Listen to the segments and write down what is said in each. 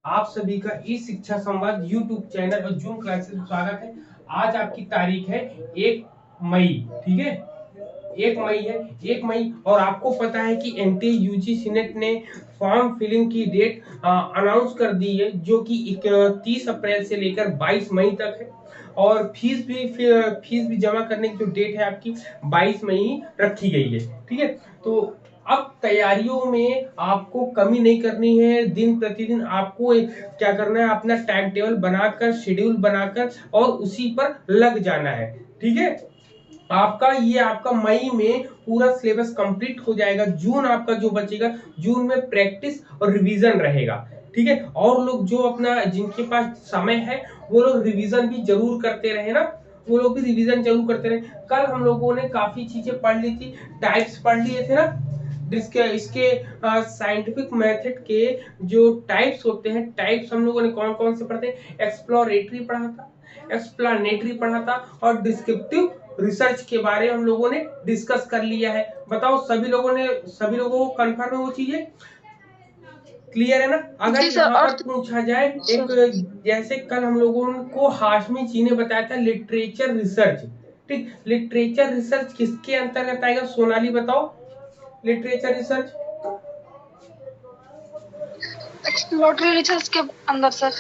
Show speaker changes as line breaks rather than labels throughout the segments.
आप सभी का ई शिक्षा संवाद यूट्यूब चैनल और जूम क्लासेस में स्वागत है। आज आपकी तारीख है 1 मई। ठीक है, 1 मई है। 1 मई और आपको पता है कि एनटीए यूजीसी नेट ने फॉर्म फिलिंग की डेट अनाउंस कर दी है, जो कि 30 अप्रैल से लेकर 22 मई तक है। और फीस भी जमा करने की जो डेट है आपकी 22 मई ही रखी गई है। ठीक है, तो अब तैयारियों में आपको कमी नहीं करनी है। दिन प्रतिदिन आपको क्या करना है, अपना टाइम टेबल बनाकर, शेड्यूल बनाकर और उसी पर लग जाना है। ठीक है, आपका मई में पूरा सिलेबस कंप्लीट हो जाएगा। जून आपका जो बचेगा, जून में प्रैक्टिस और रिवीजन रहेगा। ठीक है, और लोग जो अपना जिनके पास समय है वो लोग रिवीजन भी जरूर करते रहे ना, वो लोग भी रिवीजन जरूर करते रहे। कल हम लोगों ने काफी चीजें पढ़ ली थी, टाइप्स पढ़ लिए थे ना। इसके साइंटिफिक मेथड के जो टाइप्स होते हैं, टाइप्स हम लोगों ने कौन कौन से पढ़ते हैं, एक्सप्लोरेटरी पढ़ा था, एक्सप्लानेटरी पढ़ा था और डिस्क्रिप्टिव रिसर्च के बारे में हम लोगों ने डिस्कस कर लिया है। बताओ सभी लोगों को कंफर्म है वो चीजें, क्लियर है ना। अगर
जी सर।
यहाँ
और
पर पूछा जाए एक, जैसे कल हम लोगों को हाशमी जी ने बताया था लिटरेचर रिसर्च। ठीक, लिटरेचर रिसर्च किसके अंतर्गत आएगा, सोनाली बताओ। लिटरेचर रिसर्च,
एक्सप्लोरेटरी रिसर्च के अंदर सर।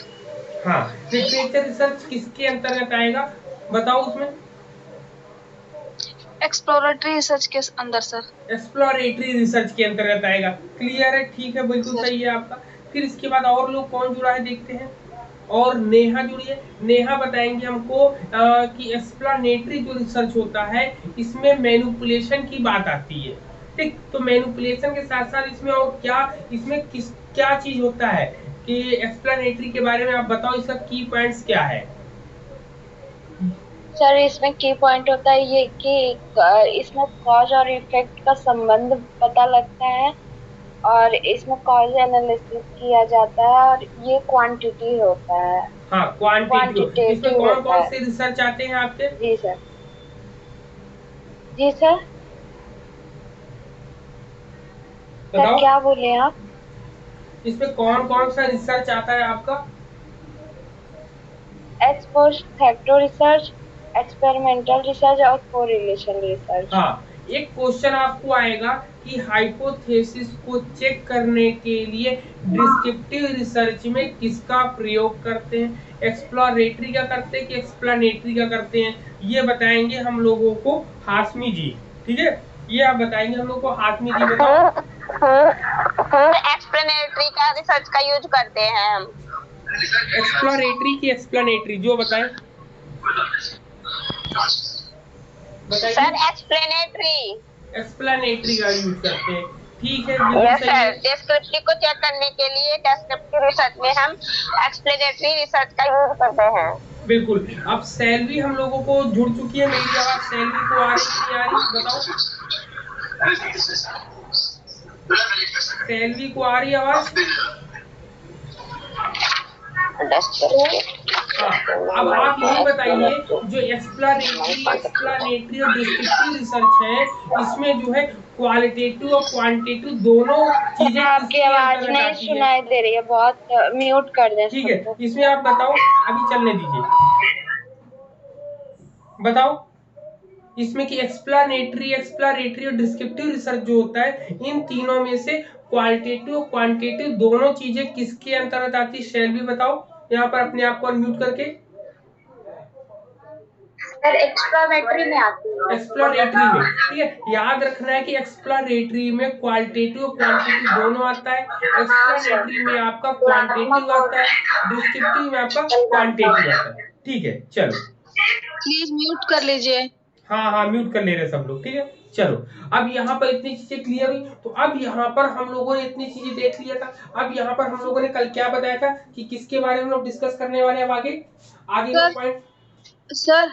हाँ, लिटरेचर रिसर्च किसके अंतर्गत आएगा बताओ उसमें।
एक्सप्लोरेटरी रिसर्च के अंदर सर।
एक्सप्लोरेटरी रिसर्च के अंतर्गत आएगा। क्लियर है, ठीक है, बिल्कुल
सर
सही है आपका। फिर इसके बाद और लोग कौन जुड़ा है देखते हैं। और नेहा जुड़ी है, नेहा बताएंगे हमको कि एक्सप्लानेटरी जो रिसर्च होता है इसमें मैनिपुलेशन की बात आती है। ठीक, तो मैनिपुलेशन के साथ साथ इसमें और क्या, इसमें क्या चीज होता है कि एक्सप्लानेटरी के बारे में आप बताओ, इसका की पॉइंट्स क्या है।
सर इसमें की पॉइंट होता है ये कि इसमें कॉज और इफेक्ट का संबंध पता लगता है, और इसमें कॉज एनालिसिस किया जाता है, और ये क्वांटिटी होता है,
हाँ, क्वांटिटेटिव, इसमें
क्वांटिटेटिव
कौन
होता
कौन
है।
से रिसर्च आते हैं आपके।
जी सर। जी सर। सर
बताओ
क्या बोले आप?
इसमें कौन कौन सा रिसर्च आता है आपका।
X post facto research, experimental research और कोरिलेशन रिसर्च।
हाँ, एक क्वेश्चन आपको आएगा कि हाइपोथेसिस को चेक करने के लिए डिस्क्रिप्टिव रिसर्च में किसका प्रयोग करते हैं, एक्सप्लोरेटरी का करते हैं कि एक्सप्लानेटरी का करते हैं, ये बताएंगे हम लोगों को हाशमी जी। ठीक है, ये आप बताएंगे हम लोग को, हाशमी जी बताओ।
एक्सप्लेनेटरी का रिसर्च का यूज करते हैं हम।
एक्सप्लोरेटरी की एक्सप्लानेटरी जो बताएं, बताइए।
Sir explanatory.
एक्सप्लानेटरी का यूज करते हैं, ठीक है, बिल्कुल
यस
सही है।
सर, डिस्क्रिप्टिव को चेक करने के लिए डिस्क्रिप्टिव रिसर्च में हम एक्सप्लेनेटरी रिसर्च का यूज करते हैं।
बिल्कुल। अब सैलरी हम लोगों को जुड़ चुकी है, मेरी आवाज सैलरी को आ रही कि नहीं आ रही बताओ। सैलरी को आ रही आवाज। हाँ, अब आप ये बताइए, जो एक्सप्लानेटरी और डिस्क्रिप्टिव रिसर्च है, इसमें जो है क्वालिटेटिव और क्वांटिटेटिव दोनों चीजें
आपकी
किसके
आवाज
अंतर्गत
नहीं
आती है।
सुनाई दे रही है, बहुत म्यूट कर दें
ठीक है,
सबको।
इसमें आप बताओ, अभी चलने दीजिए, बताओ इसमें कि एक्सप्लानेटरी और डिस्क्रिप्टिव रिसर्च जो होता है, इन तीनों में से क्वालिटेटिव और क्वांटिटेटिव दोनों चीजें किसके अंतर्गत आती है, शैल भी बताओ यहाँ पर अपने आप को अनम्यूट करके।
सर एक्सप्लोरेटरी में आती है।
एक्सप्लोरेटरी में, ठीक है, याद रखना है कि एक्सप्लोरेटरी में क्वालिटेटिव और क्वांटिटेटिव दोनों आता है। एक्सप्लोरेटरी में आपका क्वांटिटेटिव आता है, डिस्क्रिप्टिव में आपका क्वांटिटेटिव आता है। ठीक है, चलो।
प्लीज म्यूट कर लीजिए।
हाँ हाँ, म्यूट कर ले रहे सब लोग, ठीक है। चलो, अब यहाँ पर इतनी चीजें क्लियर हुई, तो अब यहाँ पर हम लोगों ने इतनी चीजें देख लिया था। अब यहाँ पर हम लोगों ने कल क्या बताया था कि किसके बारे में हम लोग डिस्कस करने वाले हैं आगे, आगे का
सर
पॉइंट।
सर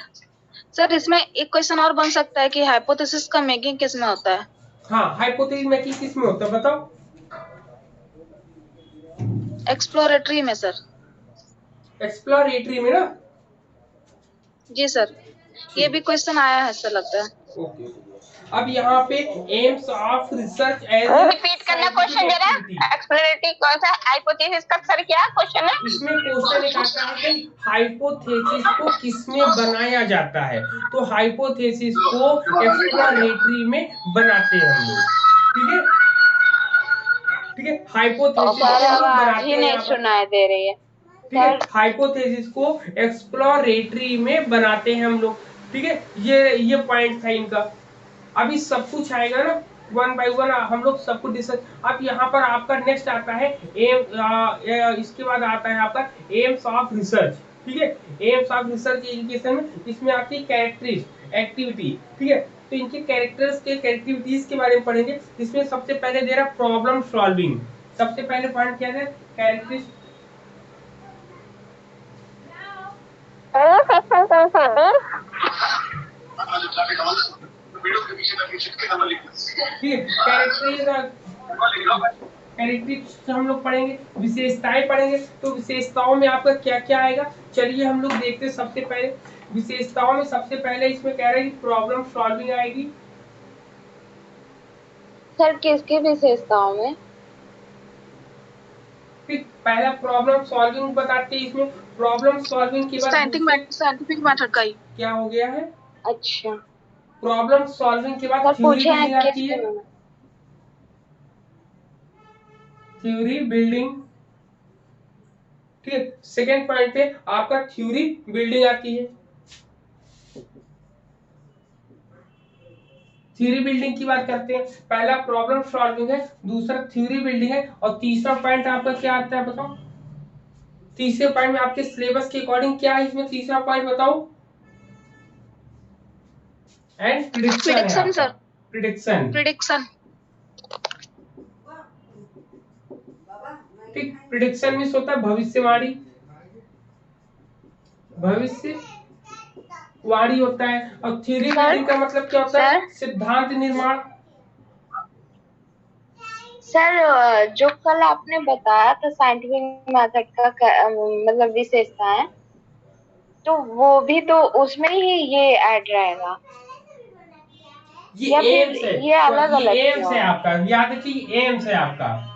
सर इसमें एक क्वेश्चन और बन सकता है कि हाइपोथेसिस का मेकिंग किस में होता है?
हाँ, हाइपोथेसिस मेकिंग किस में होता है बताओ।
एक्सप्लोरेटरी में सर।
एक्सप्लोरेटरी में ना।
जी सर, ये
ठीक,
भी क्वेश्चन आया है सर लगता है।
ओके। अब यहाँ पे aims of research as
repeat करना क्वेश्चन जरा, एक्सप्लेनेटरी कौन सा हाइपोथेसिस का सर क्या क्वेश्चन है?
इसमें क्वेश्चन एक आता है कि हाइपोथेसिस को किसमें बनाया जाता है, तो हाइपोथेसिस को एक्सप्लोरेटरी में बनाते हैं हम लोग, ठीक है, ठीक है, हाइपोथेसिस को हम लोग बनाते हैं,
नहीं सुनाई दे रही है,
ठीक है, हाइपोथेसिस को एक्सप्लोरेटरी में बनाते हैं हम लोग, ठीक है, ये पॉइंट था इनका। अभी सब कुछ आएगा ना, वन बाय वन हम लोग सब कुछ डिस्कस। अब यहाँ पर आपका नेक्स्ट आता है इसके बाद आता है आपका एम्स ऑफ रिसर्च, ठीक है, एम्स ऑफ रिसर्च एजुकेशन में इसमें आती है कैरेक्टरिस्टिक एक्टिविटी, ठीक है, तो इनके कैरेक्टर्स के एक्टिविटीज के बारे में पढ़ेंगे। इसमें सबसे पहले दे रहा प्रॉब्लम सॉल्विंग, सबसे पहले पॉइंट क्या है, कैरेक्टरिस्टिक कैरेक्टरिस्टिक्स हम लोग पढ़ेंगे, विशेषताएं पढ़ेंगे, तो विशेषताओं में आपका क्या क्या आएगा, चलिए हम लोग देखते हैं। सबसे पहले विशेषताओं में सबसे पहले इसमें कह रहे हैं कि प्रॉब्लम सॉल्विंग आएगी।
सर किसकी विशेषताओं में?
फिर पहला प्रॉब्लम सॉल्विंग बताते हैं, इसमें प्रॉब्लम सॉल्विंग के बाद
साइंटिफिक मेथड का ही
क्या हो गया है,
अच्छा,
प्रॉब्लम सॉल्विंग के बाद थ्योरी बिल्डिंग आती है, थ्योरी बिल्डिंग, ठीक है, सेकेंड पॉइंट पे आपका थ्योरी बिल्डिंग आती है, थ्योरी बिल्डिंग की बात करते हैं। पहला प्रॉब्लम सॉल्विंग है, दूसरा थ्योरी बिल्डिंग है, और तीसरा पॉइंट आपका क्या आता है बताओ, तीसरे पॉइंट में आपके सिलेबस के अकॉर्डिंग क्या है इसमें तीसरा पॉइंट बताओ, एंड प्रिडिक्शन सर, प्रिडिक्शन, ठीक, प्रिडिक्शन मींस होता है भविष्यवाणी, भविष्यवाणी होता है, और थ्योरी बिल्डिंग का मतलब क्या होता है, सिद्धांत निर्माण।
सर जो कल आपने बताया था साइंटिफिक मेथड का मतलब विशेषता है, तो वो भी तो उसमें ही ये ऐड रहेगा,
ये एम्स है,
ये अलग अलग
एम्स है आपका, याद रखिए एम्स है आपका,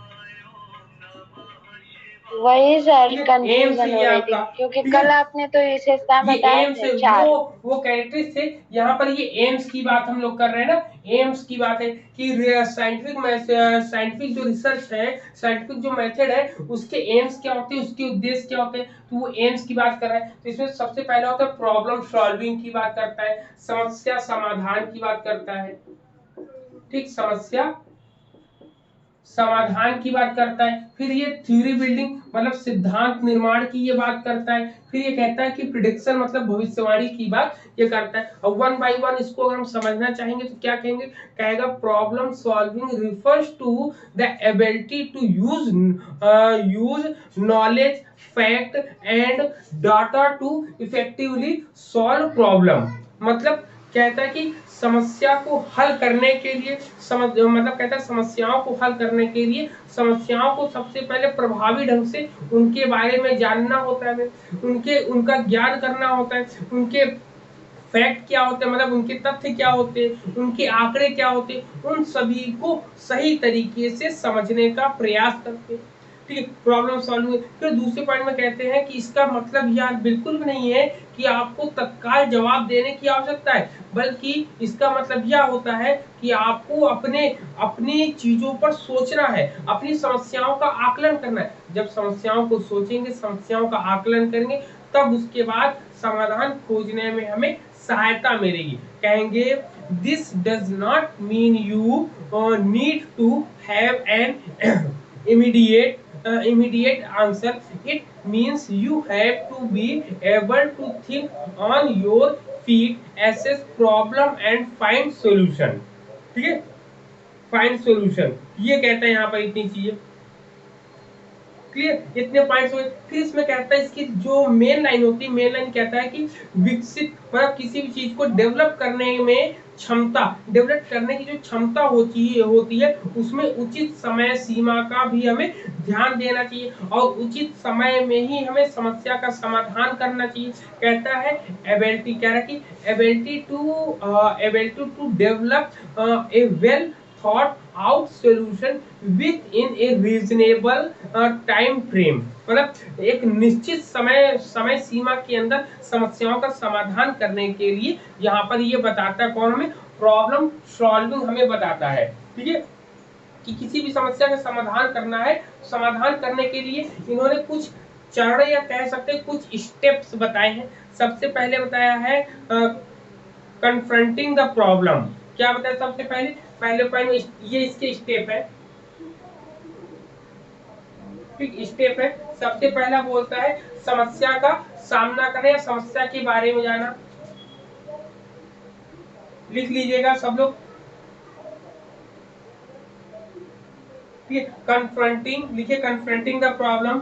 वही सर कंफ्यूजन हो रही थी,
आपका,
क्योंकि कल आपने तो विशेषता बताए थे चार,
वो कैरेक्टर्स थे, यहाँ पर ये एम्स की बात हम लोग कर रहे हैं ना, एम्स की बात है कि साइंटिफिक जो रिसर्च है, साइंटिफिक जो मेथड है, उसके एम्स क्या होते हैं, उसके उद्देश्य क्या होते हैं, तो वो एम्स की बात कर रहा है। तो इसमें सबसे पहला होता है प्रॉब्लम सॉल्विंग की बात करता है, समस्या समाधान की बात करता है, ठीक, समस्या समाधान की बात करता है, फिर ये थ्योरी बिल्डिंग मतलब सिद्धांत निर्माण की ये बात करता है, फिर ये कहता है कि प्रिडिक्शन मतलब भविष्यवाणी की बात ये करता है। और वन बाय वन इसको अगर हम समझना चाहेंगे तो क्या कहेंगे, कहेगा problem solving refers to the ability to use knowledge fact and data to effectively solve problem, मतलब कहता है कि समस्या को हल करने के लिए मतलब कहता है समस्याओं को हल करने के लिए समस्याओं को सबसे पहले प्रभावी ढंग से उनके बारे में जानना होता है, उनका ज्ञान करना होता है, उनके फैक्ट क्या होते हैं, मतलब उनके तथ्य क्या होते हैं, उनके आंकड़े क्या होते हैं, उन सभी को सही तरीके से समझने का प्रयास करते हैं, ठीक है, प्रॉब्लम सॉल्विंग। फिर दूसरे पॉइंट में कहते हैं कि इसका मतलब यार बिल्कुल भी नहीं है कि आपको तत्काल जवाब देने की आवश्यकता है, बल्कि इसका मतलब यह होता है कि आपको अपनी चीजों पर सोचना है, अपनी समस्याओं का आकलन करना है। जब समस्याओं को सोचेंगे, समस्याओं का आकलन करेंगे, तब उसके बाद समाधान खोजने में हमें सहायता मिलेगी। कहेंगे this does not mean you need to have an immediate answer, it means you have to be able to think on your feet, assess problem and find solution, ठीक है, find solution, ये कहता है यहाँ पर इतनी चीजें। क्लियर, इतने पॉइंट्स हुए। फिर इसमें कहता है इसकी जो मेन लाइन होती है, मेन लाइन कहता है कि विकसित मतलब किसी भी चीज को डेवलप करने में क्षमता, डेवलप करने की जो क्षमता होती है उसमें उचित समय सीमा का भी हमें ध्यान देना चाहिए और उचित समय में ही हमें समस्या का समाधान करना चाहिए। कहता है एबिलिटी, कह रहा है कि ability to develop a well thought out solution within a reasonable time frame, मतलब एक निश्चित समय सीमा के अंदर समस्याओं का समाधान करने के लिए यहाँ पर ये बताता है, कौन हमें, प्रॉब्लम सॉल्विंग हमें बताता है। ठीक है, कि किसी भी समस्या का समाधान करना है, समाधान करने के लिए इन्होंने कुछ चरण या कह सकते हैं कुछ स्टेप्स बताए हैं। सबसे पहले बताया है कन्फ्रंटिंग द प्रॉब्लम। क्या बताया सबसे पहले, पहले पॉइंट ये इसके स्टेप है, ठीक, स्टेप है। सबसे पहला बोलता है समस्या का सामना करें या समस्या के बारे में जाना। लिख लीजिएगा सब लोग, ठीक है। कन्फ्रंटिंग लिखिए, confronting the problem,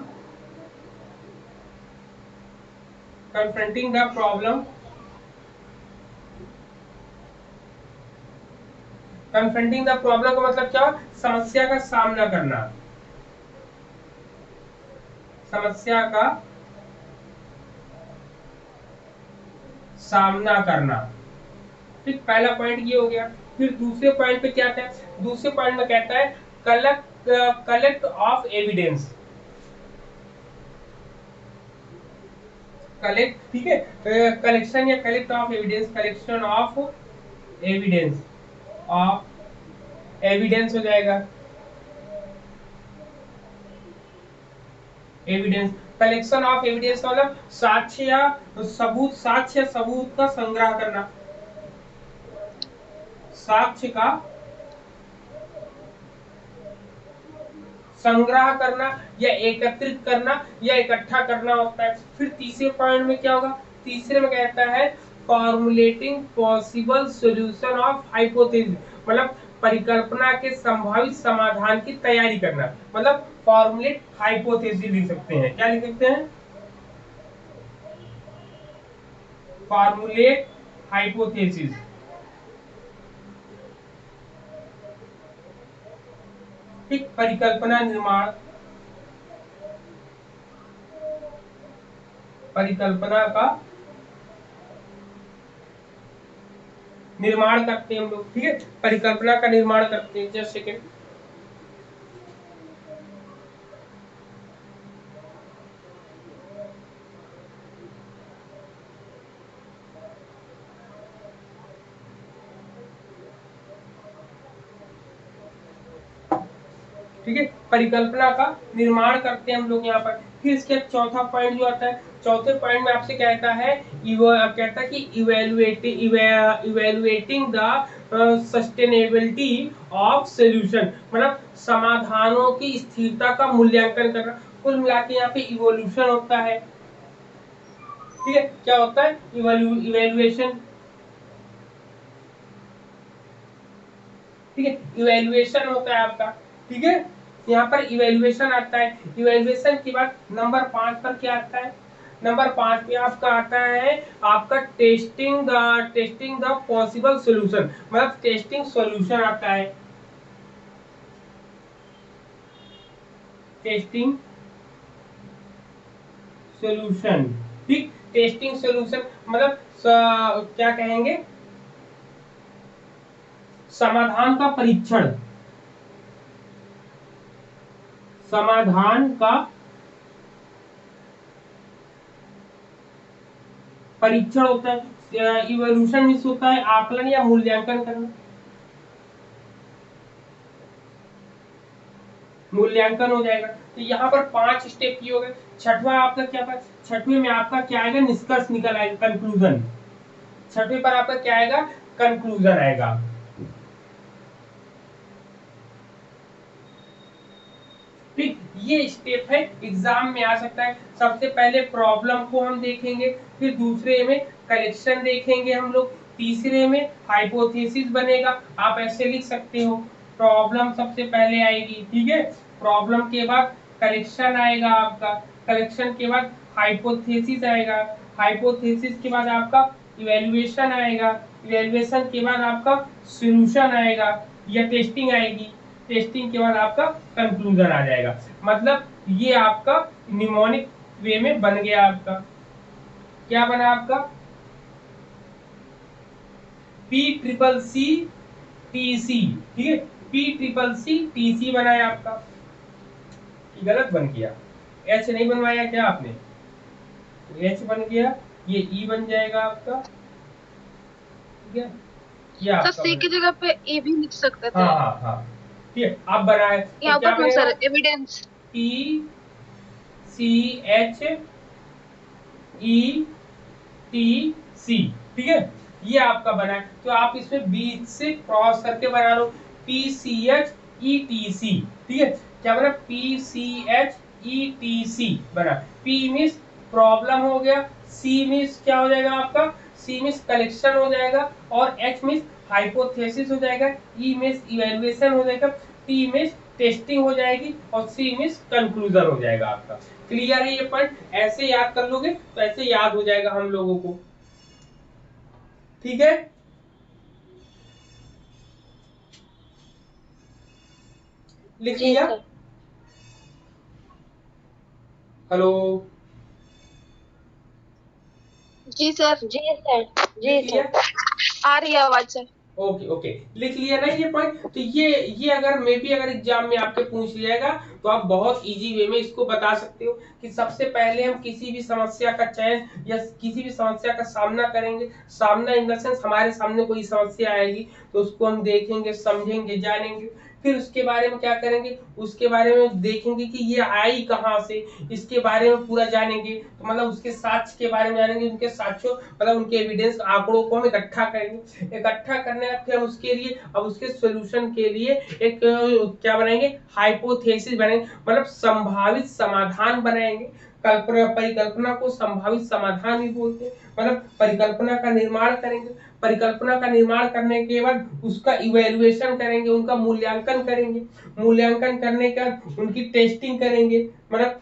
confronting the problem, confronting the problem का मतलब क्या, समस्या का सामना करना, समस्या का सामना करना, ठीक, पहला पॉइंट ये हो गया। फिर दूसरे पॉइंट पे क्या कहता है, दूसरे पॉइंट में कहता है कलेक्ट ऑफ एविडेंस, कलेक्ट, ठीक है, कलेक्शन या collect of evidence, collection of evidence, of evidence हो जाएगा, एविडेंस, कलेक्शन ऑफ एविडेंस मतलब साक्ष्य या सबूत, साक्ष्य सबूत का संग्रह करना, साक्ष्य का संग्रह करना या एकत्रित करना या इकट्ठा करना होता है। फिर तीसरे पॉइंट में क्या होगा, तीसरे में कहता है formulating possible solution of hypothesis, मतलब परिकल्पना के संभावित समाधान की तैयारी करना, मतलब फॉर्मुलेट हाइपोथेसिस लिख सकते हैं। क्या लिख सकते हैं, फॉर्मुलेट हाइपोथेसिस, ठीक, परिकल्पना निर्माण, परिकल्पना का निर्माण करते हैं हम लोग, ठीक है, परिकल्पना का निर्माण करते हैं। जस्ट सेकेंड, ठीक है, परिकल्पना का निर्माण करते हैं हम लोग यहाँ पर। फिर इसके चौथा पॉइंट जो आता है, चौथे पॉइंट में आपसे कहता है कहता है कि evaluating the sustainability of solution, मतलब समाधानों की स्थिरता का मूल्यांकन करना। कुल मिला के यहाँ पे इवोल्यूशन होता है, ठीक है, क्या होता है, इवेल्युएशन, ठीक है, इवेल्युएशन होता है आपका, ठीक है, यहाँ पर इवेल्युएशन आता है। इवेल्युएशन के बाद नंबर 5 पर क्या आता है, नंबर 5 पे आपका आता है आपका टेस्टिंग द पॉसिबल सॉल्यूशन, मतलब टेस्टिंग सॉल्यूशन आता है, टेस्टिंग सॉल्यूशन, ठीक, टेस्टिंग सॉल्यूशन मतलब क्या कहेंगे, समाधान का परीक्षण, समाधान का परीक्षण होता है। इवोल्यूशन मीन्स होता है आकलन या मूल्यांकन करना, मूल्यांकन हो जाएगा। तो यहाँ पर 5 स्टेप की हो गए। छठवां आपका क्या था, छठवें में आपका क्या आएगा, निष्कर्ष निकल आएगा, कंक्लूजन, छठवें पर आपका क्या आएगा, कंक्लूजन आएगा, ठीक, ये स्टेप है, एग्जाम में आ सकता है। सबसे पहले प्रॉब्लम को हम देखेंगे, फिर दूसरे में कलेक्शन देखेंगे हम लोग, तीसरे में हाइपोथेसिस बनेगा। आप ऐसे लिख सकते हो, प्रॉब्लम सबसे पहले आएगी, ठीक है, प्रॉब्लम के बाद कलेक्शन आएगा आपका, कलेक्शन के बाद हाइपोथेसिस आएगा, हाइपोथेसिस के बाद आपका इवैल्यूएशन आएगा, इवैल्यूएशन के बाद आपका सॉल्यूशन आएगा या टेस्टिंग आएगी, टेस्टिंग के बाद आपका कंक्लूजन आ जाएगा। मतलब ये आपका निमोनिक वे में बन गया। आपका क्या बना? आपका PCCTC, ठीक है, PCCTC बनाया आपका। गलत बन गया, H नहीं बनवाया क्या आपने? H बन गया, ये E बन जाएगा आपका, ठीक है। ये आपका
सी की जगह पे ए भी लिख सकते थे।
हाँ हाँ हाँ, ठीक है। आप बनाए तो
यहाँ
क्या
पर
बनेगा?
सर एविडेंस
PCHETC, ठीक है, ये आपका बना है। तो आप इसमें बीच से क्रॉस करके बना लो PCHETC, ठीक है। क्या बना? PCHETC बना। P मीन्स प्रॉब्लम हो गया, C मीन्स क्या हो जाएगा आपका? C मीन्स कलेक्शन हो जाएगा, और H मीन्स हाइपोथेसिस हो जाएगा, E मीन्स इवैल्यूएशन हो जाएगा, T मीन्स टेस्टिंग हो जाएगी, और C मीन्स कंक्लूजन हो जाएगा आपका। क्लियर है ये पॉइंट? ऐसे याद कर लोगे तो ऐसे याद हो जाएगा हम लोगों को, ठीक है। लिख
जी
लिया?
सर।
हेलो,
जी सर।
जी सर। जी
लिख लिया?
सर।
आ रही है आवाज सर।
ओके ओके, लिख लिया ना ये पॉइंट? तो ये अगर मे भी अगर एग्जाम में आपके पूछ लिया तो आप बहुत इजी वे में इसको बता सकते हो कि सबसे पहले हम किसी भी समस्या का चयन या किसी भी समस्या का सामना करेंगे। सामना इन द सेंस हमारे सामने कोई समस्या आएगी तो उसको हम देखेंगे, समझेंगे, जानेंगे, फिर उसके बारे में क्या करेंगे, उसके बारे में देखेंगे कि ये आई कहाँ से, इसके बारे में पूरा जानेंगे। तो मतलब उसके साक्ष्य के बारे में जानेंगे, उनके साक्ष्यों मतलब उनके एविडेंस आंकड़ों को हम इकट्ठा करेंगे। इकट्ठा करने का फिर उसके लिए अब उसके सॉल्यूशन के लिए एक क्या बनाएंगे? हाइपोथेसिस बनाएंगे, मतलब संभावित समाधान बनाएंगे। परिकल्पना को संभावित समाधान भी बोलते हैं। मतलब परिकल्पना का निर्माण करेंगे, परिकल्पना का निर्माण करने के बाद उसका इवैल्यूएशन करेंगे, उनका मूल्यांकन करेंगे, मूल्यांकन करने के बाद उनकी टेस्टिंग करेंगे। मतलब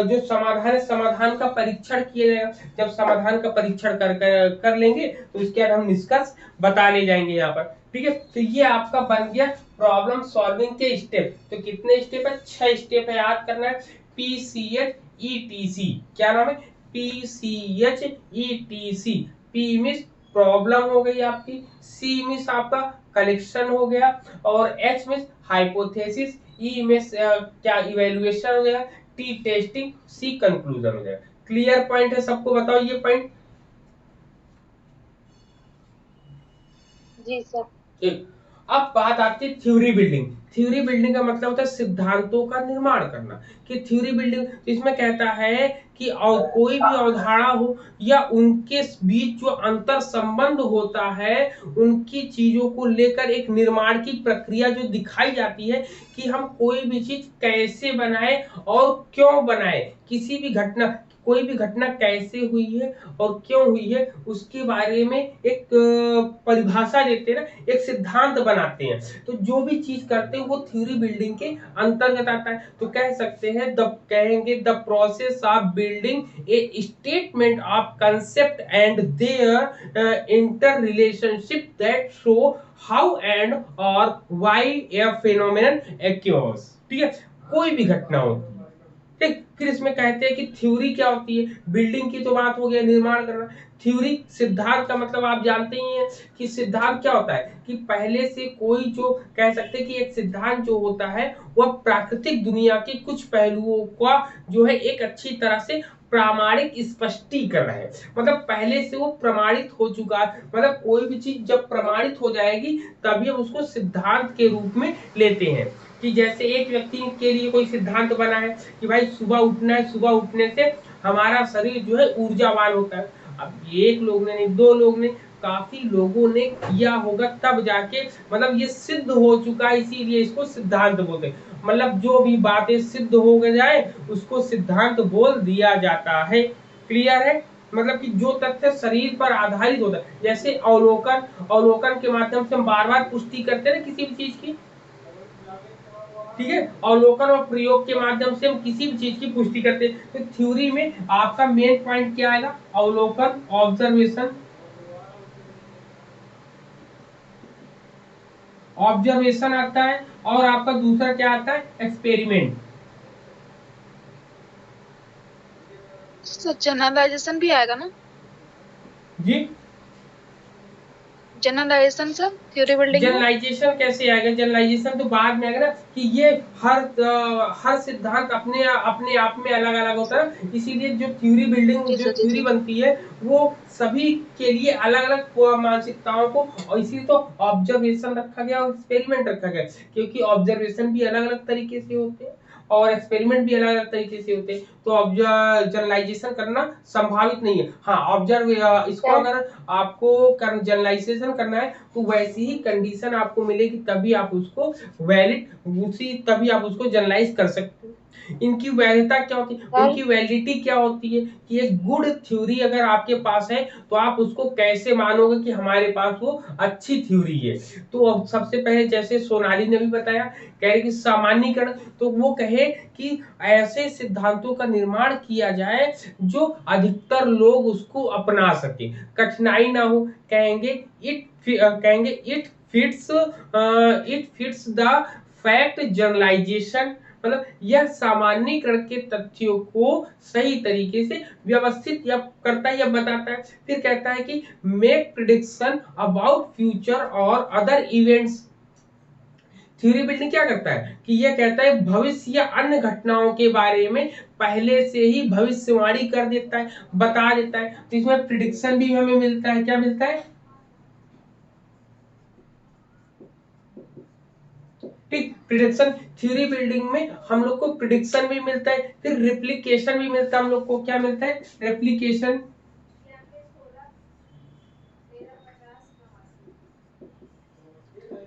जो समाधान है, समाधान का परीक्षण किया जाएगा। जब समाधान का परीक्षण कर लेंगे तो उसके बाद हम निष्कर्ष बताने जाएंगे यहाँ पर, ठीक है। तो ये आपका बन गया प्रॉब्लम सॉल्विंग के स्टेप। तो कितने स्टेप है? 6 स्टेप है, याद करना है। PCHETC, क्या नाम है? PCHETC। P मीन्स प्रॉब्लम हो गई आपकी, C मीन्स आपका कलेक्शन हो गया, और H means hypothesis, E means क्या इवैल्यूएशन हो गया, T टेस्टिंग, C कंक्लूजन हो जाएगा। क्लियर पॉइंट है सबको? बताओ ये पॉइंट।
जी सर।
एक अब बात आती है थ्योरी बिल्डिंग। थ्योरी बिल्डिंग का मतलब होता है सिद्धांतों का निर्माण करना। कि थ्योरी बिल्डिंग इसमें कहता है कि कोई भी अवधारणा हो या उनके बीच जो अंतर संबंध होता है, उनकी चीजों को लेकर एक निर्माण की प्रक्रिया जो दिखाई जाती है कि हम कोई भी चीज कैसे बनाए और क्यों बनाए। किसी भी घटना, कोई भी घटना कैसे हुई है और क्यों हुई है, उसके बारे में एक परिभाषा देते हैं ना, एक सिद्धांत बनाते हैं। तो जो भी चीज करते हैं वो थ्योरी बिल्डिंग के अंतर्गत आता है। तो कह सकते हैं कहेंगे the process of building a statement of concept and their interrelationship that show how and और व्हाई ए फेनोमेनन occurs, ठीक है। कोई भी घटना होती है, ठीक। फिर इसमें कहते हैं कि थ्योरी क्या होती है। बिल्डिंग की तो बात हो गया, निर्माण करना। थ्योरी, सिद्धांत का मतलब आप जानते ही हैं कि सिद्धांत क्या होता है कि पहले से कोई जो कह सकते हैं कि एक सिद्धांत जो होता है वह प्राकृतिक दुनिया के कुछ पहलुओं का जो है एक अच्छी तरह से प्रामाणिक स्पष्टीकरण है। मतलब पहले से वो प्रमाणित हो चुका है। मतलब कोई भी चीज जब प्रमाणित हो जाएगी तभी हम उसको सिद्धांत के रूप में लेते हैं। कि जैसे एक व्यक्ति के लिए कोई सिद्धांत बना है कि भाई सुबह उठना है, सुबह उठने से हमारा शरीर जो है ऊर्जावान होता है। अब एक लोग ने नहीं, 2 लोग ने, काफी लोगों ने किया होगा तब जाके मतलब ये सिद्ध हो चुका है, इसीलिए इसको सिद्धांत बोलते हैं। मतलब जो भी बातें सिद्ध हो जाए उसको सिद्धांत बोल दिया जाता है। क्लियर है? मतलब कि जो तथ्य शरीर पर आधारित होता है, जैसे अवलोकन, अवलोकन के माध्यम से हम बार बार पुष्टि करते हैं किसी भी चीज की। ठीक है। अवलोकन और प्रयोग के माध्यम से हम किसी भी चीज की पुष्टि करते हैं। तो थ्योरी में आपका मेन पॉइंट क्या आएगा? अवलोकन, ऑब्जर्वेशन, ऑब्जर्वेशन आता है, और आपका दूसरा क्या आता है? एक्सपेरिमेंट।
सर जनरलाइजेशन भी आएगा ना?
जी,
जनरलाइजेशन सर थ्योरी बिल्डिंग में?
जनरलाइजेशन कैसे आएगा? जनरलाइजेशन तो बाद में आएगा ना, कि ये हर सिद्धांत अपने अपने आप में अलग अलग होता है, इसीलिए जो थ्योरी बिल्डिंग,
जी
जो
सर, जी
थ्योरी
सर।
बनती है वो सभी के लिए अलग अलग मानसिकताओं को, और इसी तो ऑब्जर्वेशन रखा गया और एक्सपेरिमेंट रखा गया, क्योंकि ऑब्जर्वेशन भी अलग अलग तरीके से होते हैं और एक्सपेरिमेंट भी अलग अलग तरीके से होते हैं। तो जनरलाइजेशन करना संभावित नहीं है। हाँ, ऑब्जर्व इसको अगर आपको जनरलाइजेशन करना है तो वैसी ही कंडीशन आपको मिलेगी, तभी आप उसको वैलिड, उसी तभी आप उसको जनरलाइज कर सकते हो। इनकी वैधता क्या होती है? इनकी वैलिडिटी क्या होती है? कि एक गुड थ्योरी अगर आपके पास है तो आप उसको कैसे मानोगे कि हमारे पास वो अच्छी थ्योरी है? तो अब सबसे पहले जैसे सोनाली ने भी बताया, कह रहे कि सामान्यीकरण, तो वो कहे कि ऐसे सिद्धांतों का निर्माण किया जाए जो अधिकतर लोग उसको अपना सके, कठिनाई ना हो। कहेंगे it fits the fact generalization, मतलब यह सामान्यीकरण के तथ्यों को सही तरीके से व्यवस्थित या करता है या बताता है। फिर कहता है कि मेक प्रिडिक्शन अबाउट फ्यूचर और अदर इवेंट्स। थ्योरी बिल्डिंग क्या करता है कि यह कहता है भविष्य या अन्य घटनाओं के बारे में पहले से ही भविष्यवाणी कर देता है, बता देता है। तो इसमें प्रिडिक्शन भी हमें मिलता है। क्या मिलता है? ठीक, प्रिडिक्शन। थ्योरी बिल्डिंग में हम लोग को प्रिडिक्शन भी मिलता है, फिर रिप्लिकेशन भी मिलता है। हम लोग को क्या मिलता है? रेप्लिकेशन।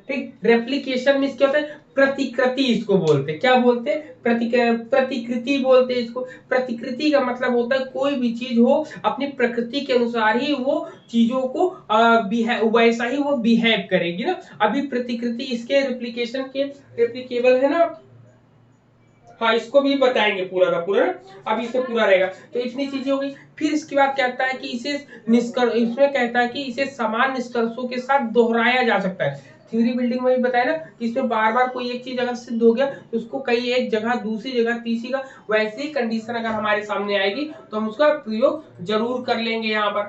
ठीक, रेप्लिकेशन मींस क्या होता है? प्रतिकृति इसको बोलते हैं। क्या बोलते हैं? प्रतिकृति बोलते हैं इसको। प्रतिकृति का मतलब होता है कोई भी चीज हो अपनी प्रकृति के अनुसार ही वो चीजों को वैसा ही वो बिहेव करेगी ना। अभी प्रतिकृति इसके रेप्लिकेशन के रेप्लिकेबल है ना। हाँ, इसको भी बताएंगे पूरा का पूरा ना, अभी इसे पूरा रहेगा। तो इतनी चीजें हो गई। फिर इसके बाद कहता है कि इसे निष्कर्ष, इसमें कहता है कि इसे समान निष्कर्षों के साथ दोहराया जा सकता है। थ्योरी बिल्डिंग में भी बताया ना कि इसमें बार बार कोई एक चीज अगर सिद्ध हो गया तो उसको कई एक जगह, दूसरी जगह, तीसरी जगह, वैसी कंडीशन अगर हमारे सामने आएगी तो हम उसका प्रयोग जरूर कर लेंगे यहाँ पर।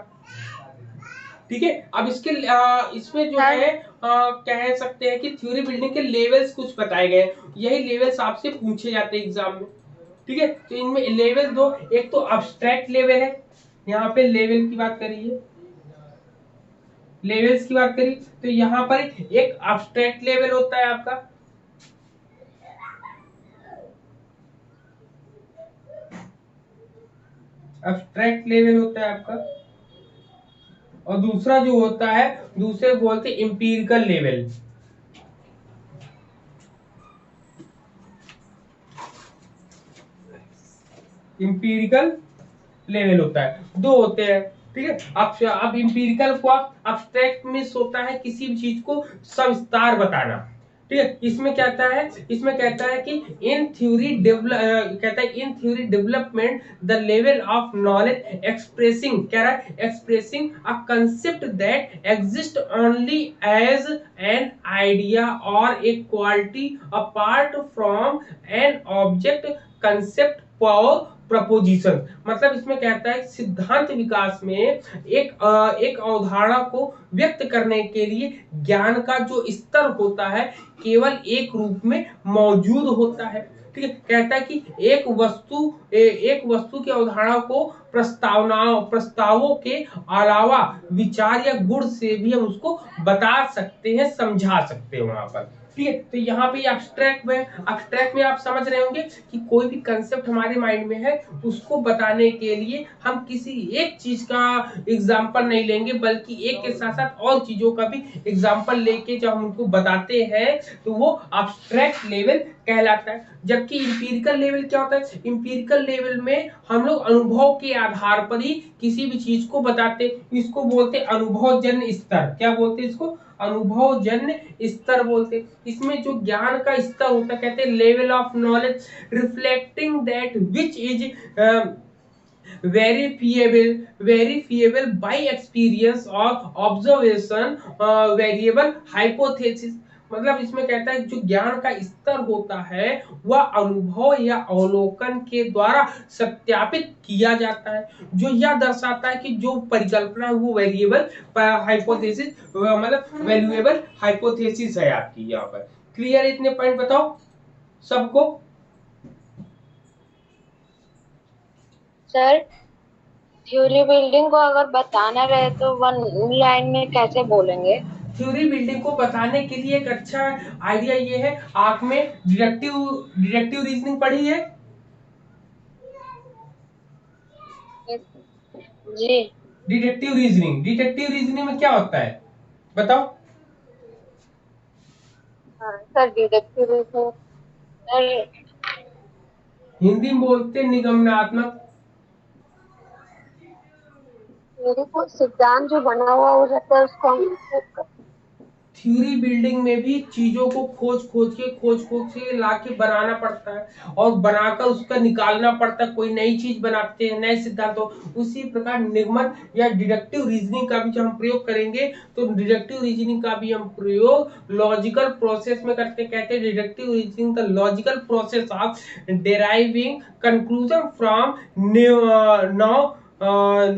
ठीक है। अब इसमें जो है कह सकते हैं कि थ्योरी बिल्डिंग के लेवल्स कुछ बताए गए हैं। यही लेवल्स आपसे पूछे जाते हैं एग्जाम में। ठीक है। तो इनमें लेवल दो, एक तो अब्स्ट्रैक्ट लेवल है, यहाँ पे लेवल की बात करिए, लेवल्स की बात करी तो यहाँ पर एक अब्स्ट्रैक्ट लेवल होता है आपका, अब्स्ट्रैक्ट लेवल होता है आपका, और दूसरा जो होता है दूसरे बोलते इंपीरिकल लेवल। इंपीरिकल लेवल होता है, दो होते हैं। ठीक है। अब इंपीरिकल को आप अब्स्ट्रैक्ट में होता है किसी भी चीज को सविस्तार बताना। ठीक है। इसमें क्या कहता है? इसमें कहता है कि in theory development the level of knowledge expressing, कह रहा है expressing a concept that exist only as an idea or a quality apart from an object concept or proposition. मतलब इसमें कहता है सिद्धांत विकास में एक अवधारणा को व्यक्त करने के लिए ज्ञान का जो स्तर होता है केवल एक रूप में मौजूद होता है। ठीक है। कहता है कि एक वस्तु की अवधारणा को प्रस्तावों के अलावा विचार या गुण से भी हम उसको बता सकते हैं, समझा सकते हैं वहां पर। ठीक है। तो यहाँ पे अब्स्ट्रैक्ट में आप समझ रहे होंगे कि कोई भी कंसेप्ट हमारे माइंड में है उसको बताने के लिए हम किसी एक चीज का एग्जाम्पल नहीं लेंगे, बल्कि एक के साथ साथ और चीजों का भी एग्जाम्पल लेके जब हम उनको बताते हैं तो वो अब्स्ट्रैक्ट लेवल कहलाता है। जबकि इंपीरिकल लेवल क्या होता है? इंपीरिकल लेवल में हम लोग अनुभव के आधार पर ही किसी भी चीज को बताते, इसको बोलते अनुभवजन्य स्तर। क्या बोलते हैं इसको? अनुभवजन्य स्तर बोलते हैं। इसमें जो ज्ञान का स्तर होता है कहते हैं level of knowledge reflecting that which is verifiable by experience or observation, variable hypothesis। मतलब इसमें कहता है जो ज्ञान का स्तर होता है वह अनुभव या अवलोकन के द्वारा सत्यापित किया जाता है, जो यह दर्शाता है कि जो परिकल्पना है वो वेरिएबल हाइपोथेसिस मतलब वैल्यूएबल हाइपोथेसिस है आपकी। यहाँ पर क्लियर इतने पॉइंट बताओ सबको।
सर थ्योरी बिल्डिंग को अगर बताना रहे तो वन लाइन में कैसे बोलेंगे?
थ्योरी बिल्डिंग को बताने के लिए एक अच्छा आइडिया ये है, आप में डिडक्टिव रीजनिंग पढ़ी है?
जी
डिडक्टिव रीजनिंग में क्या होता है बताओ?
हाँ sir, deductive reasoning sir
Hindi में बोलते निगमनात्मक।
मेरे को सिद्धांत जो बना हुआ हो जाता है उसको हम
थ्योरी बिल्डिंग में भी चीजों को खोज के ला के बनाना पड़ता है और बनाकर उसका निकालना पड़ता है, कोई नई चीज बनाते हैं नए सिद्धांतों। उसी प्रकार निगमन या डिडक्टिव रीजनिंग का भी जब हम प्रयोग करेंगे तो डिडक्टिव रीजनिंग का भी हम प्रयोग लॉजिकल प्रोसेस में करते हैं। कहते हैं deductive reasoning the logical process of deriving conclusion from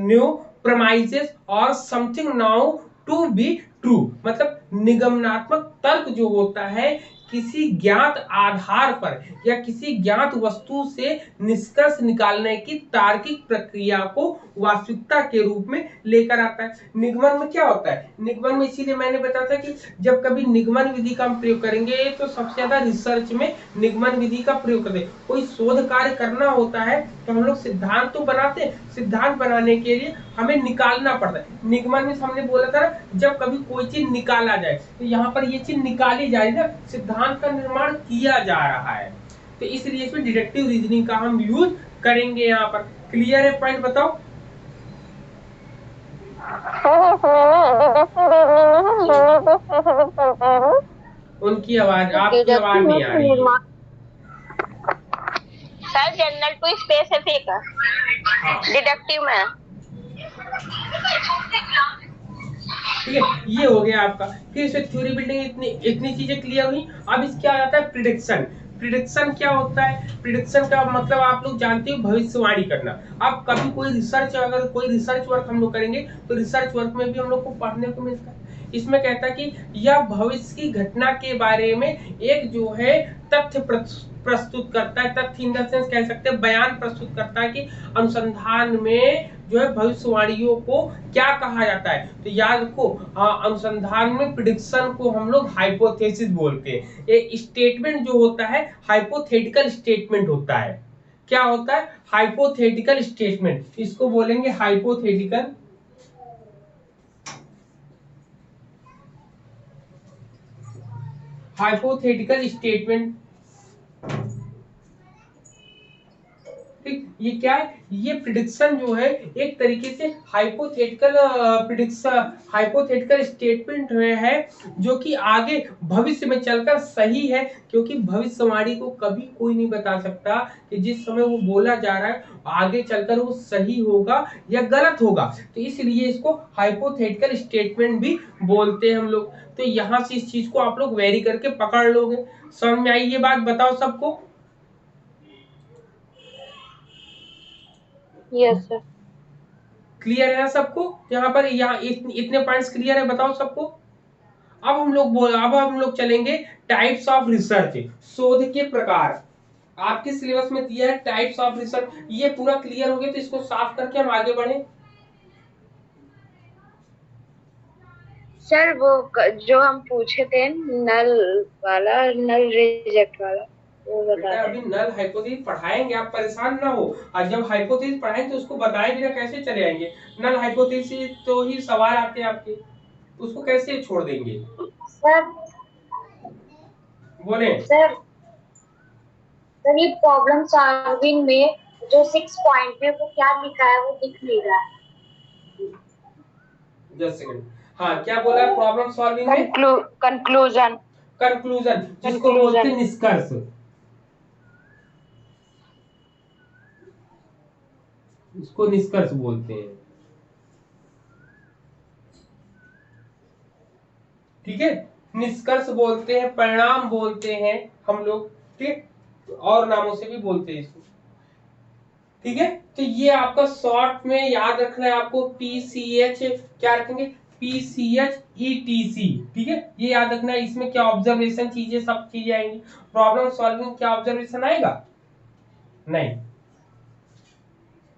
new premises or something known to be true. मतलब निगमनात्मक तर्क जो होता है किसी ज्ञात आधार पर या किसी ज्ञात वस्तु से निष्कर्ष निकालने की तार्किक प्रक्रिया को वास्तविकता के रूप में लेकर आता है। निगमन में क्या होता है? निगमन में इसीलिए मैंने बताया था कि जब कभी निगमन विधि का हम प्रयोग करेंगे तो सबसे ज्यादा रिसर्च में निगमन विधि का प्रयोग करते हैं। कोई शोध कार्य करना होता है तो हम लोग सिद्धांत तो बनाते हैं, सिद्धांत बनाने के लिए हमें निकालना पड़ता है। निगमन में हमने बोला था जब कभी कोई चीज निकाला जाए तो यहाँ पर ये चीज निकाली जाए ना, सिद्धांत का निर्माण किया जा रहा है, तो इसलिए इसमें डिडक्टिव रीजनिंग का हम यूज करेंगे। यहाँ पर क्लियर है पॉइंट बताओ? उनकी आवाज आपकी आवाज नहीं आ रही है
sir. General to specific deductive में
ठीक है, ये हो गया आपका। फिर इसमें थ्योरी बिल्डिंग इतनी चीजें क्लियर हुई। अब इसके आ जाता है प्रिडिक्शन। प्रिडिक्शन क्या होता है? प्रिडिक्शन का मतलब आप लोग जानते हो भविष्यवाणी करना। अब कभी कोई रिसर्च अगर कोई रिसर्च वर्क हम लोग करेंगे तो रिसर्च वर्क में भी हम लोग को पढ़ने को मिलता है। इसमें कहता है कि यह भविष्य की घटना के बारे में एक जो है तथ्य प्रस्तुत करता है। तथ्य इन द सेंस कह सकते हैं बयान प्रस्तुत करता है कि अनुसंधान में जो है भविष्यवाणियों को क्या कहा जाता है। तो याद रखो अनुसंधान में प्रिडिक्शन को हम लोग हाइपोथेसिस बोलते हैं। एक स्टेटमेंट जो होता है हाइपोथेटिकल स्टेटमेंट होता है। क्या होता है? हाइपोथेटिकल स्टेटमेंट, इसको बोलेंगे हाइपोथेटिकल स्टेटमेंट। ठीक, ये क्या है? ये प्रिडिक्शन जो है एक तरीके से हाइपोथेटिकल स्टेटमेंट है जो कि आगे भविष्य में चलकर सही है, क्योंकि भविष्यवाणी को कभी कोई नहीं बता सकता कि जिस समय वो बोला जा रहा है आगे चलकर वो सही होगा या गलत होगा। तो इसलिए इसको हाइपोथेटिकल स्टेटमेंट भी बोलते हैं हम लोग। तो यहाँ से इस चीज को आप लोग वेरी करके पकड़ लोगे। समझ में आई ये बात? बताओ सबको।
Yes sir.
क्लियर है ना सबको? यहाँ पर यहाँ इतने पॉइंट्स क्लियर है बताओ सबको। अब हम लोग चलेंगे टाइप्स ऑफ रिसर्च, शोध के प्रकार। आपके सिलेबस में दिया है टाइप्स ऑफ रिसर्च। ये पूरा क्लियर हो गया तो इसको साफ करके हम आगे बढ़े।
सर वो जो हम पूछे थे नल वाला, नल रिजेक्ट वाला, वो बता
बेटा अभी नल हाइपोथेसिस पढ़ाएंगे, आप परेशान ना हो। और जब हाइपोथेसिस पढ़ाएंगे तो उसको बताए बिना कैसे चले आएंगे? नल हाइपोथेसिस तो ही सवाल आते हैं आपके, उसको कैसे छोड़ देंगे?
सर।
बोले
सर ये प्रॉब्लम सॉल्विंग में जो 6 पॉइंट में वो क्या लिखा है वो दिख नहीं रहा है।
Just second. हाँ, क्या बोला प्रॉब्लम सॉल्विंग में?
कंक्लूजन।
कंक्लूजन, जिसको बोलते हैं निष्कर्ष। इसको निष्कर्ष बोलते हैं, ठीक है। निष्कर्ष बोलते हैं, परिणाम बोलते हैं हम लोग, ठीक, और नामों से भी बोलते हैं इसको, ठीक है। तो ये आपका शॉर्ट में याद रखना है आपको, PCH क्या रखेंगे, PCHETC, ठीक है, ये याद रखना है। इसमें क्या ऑब्जर्वेशन चीजें, सब चीजें आएंगी। प्रॉब्लम सॉल्विंग क्या ऑब्जर्वेशन आएगा? नहीं,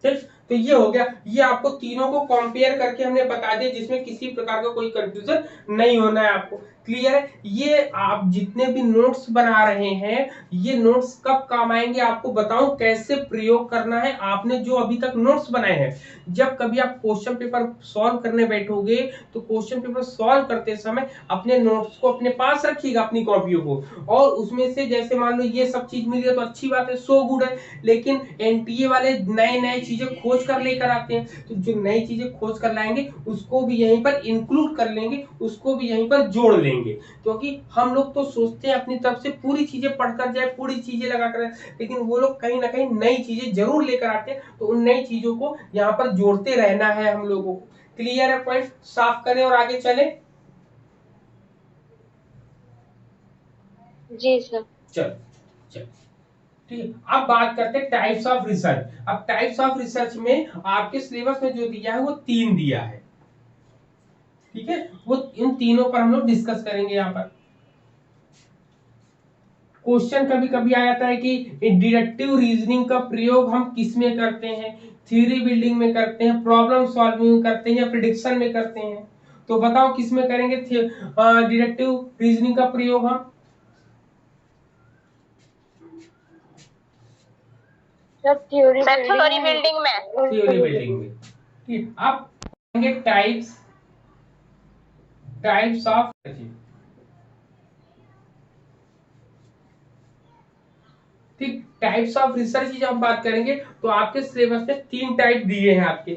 ठीक। तो ये हो गया, ये आपको तीनों को कंपेयर करके हमने बता दिया, जिसमें किसी प्रकार का कोई कंफ्यूजन नहीं होना है आपको। क्लियर है? ये आप जितने भी नोट्स बना रहे हैं, ये नोट्स कब काम आएंगे आपको बताऊं, कैसे प्रयोग करना है। आपने जो अभी तक नोट्स बनाए हैं, जब कभी आप क्वेश्चन पेपर सॉल्व करने बैठोगे तो क्वेश्चन पेपर सॉल्व करते समय अपने नोट्स को अपने पास रखिएगा, अपनी कॉपियों को, और उसमें से जैसे मान लो ये सब चीज मिल गया तो अच्छी बात है, सो गुड है। लेकिन एनटीए वाले नए नए चीजें खोज कर लेकर आते हैं, तो जो नई चीजें खोज कर लाएंगे उसको भी यहीं पर इंक्लूड कर लेंगे, उसको भी यहीं पर जोड़ लेंगे। क्योंकि हम लोग तो सोचते हैं अपनी तरफ से पूरी चीजें पढ़कर जाए, पूरी चीजें लगा कर, लेकिन वो लोग कहीं ना कहीं नई चीजें जरूर लेकर आते हैं, तो उन नई चीजों को यहाँ पर जोड़ते रहना है हम लोगों को। क्लियर है? पॉइंट साफ करें और आगे चले।
जी सर।
चल चल, ठीक है। अब बात करते हैं टाइप्स ऑफ रिसर्च। अब टाइप्स ऑफ रिसर्च में आपके सिलेबस में जो दिया है वो 3 दिया है, ठीक है। वो इन तीनों पर हम लोग डिस्कस करेंगे यहाँ पर। क्वेश्चन कभी कभी आ जाता है कि डिडक्टिव रीजनिंग का प्रयोग हम किस में करते हैं, थ्योरी बिल्डिंग में करते हैं, प्रॉब्लम सॉल्विंग में करते हैं, या प्रिडिक्शन में करते हैं। तो बताओ किस में करेंगे डिडक्टिव रीजनिंग का प्रयोग हम?
थ्योरी
बिल्डिंग में।
थ्योरी बिल्डिंग में, ठीक। अब टाइप्स टाइप्स ऑफ, ठीक, टाइप्स ऑफ रिसर्च की जब हम बात करेंगे तो आपके सिलेबस में 3 टाइप दिए हैं आपके।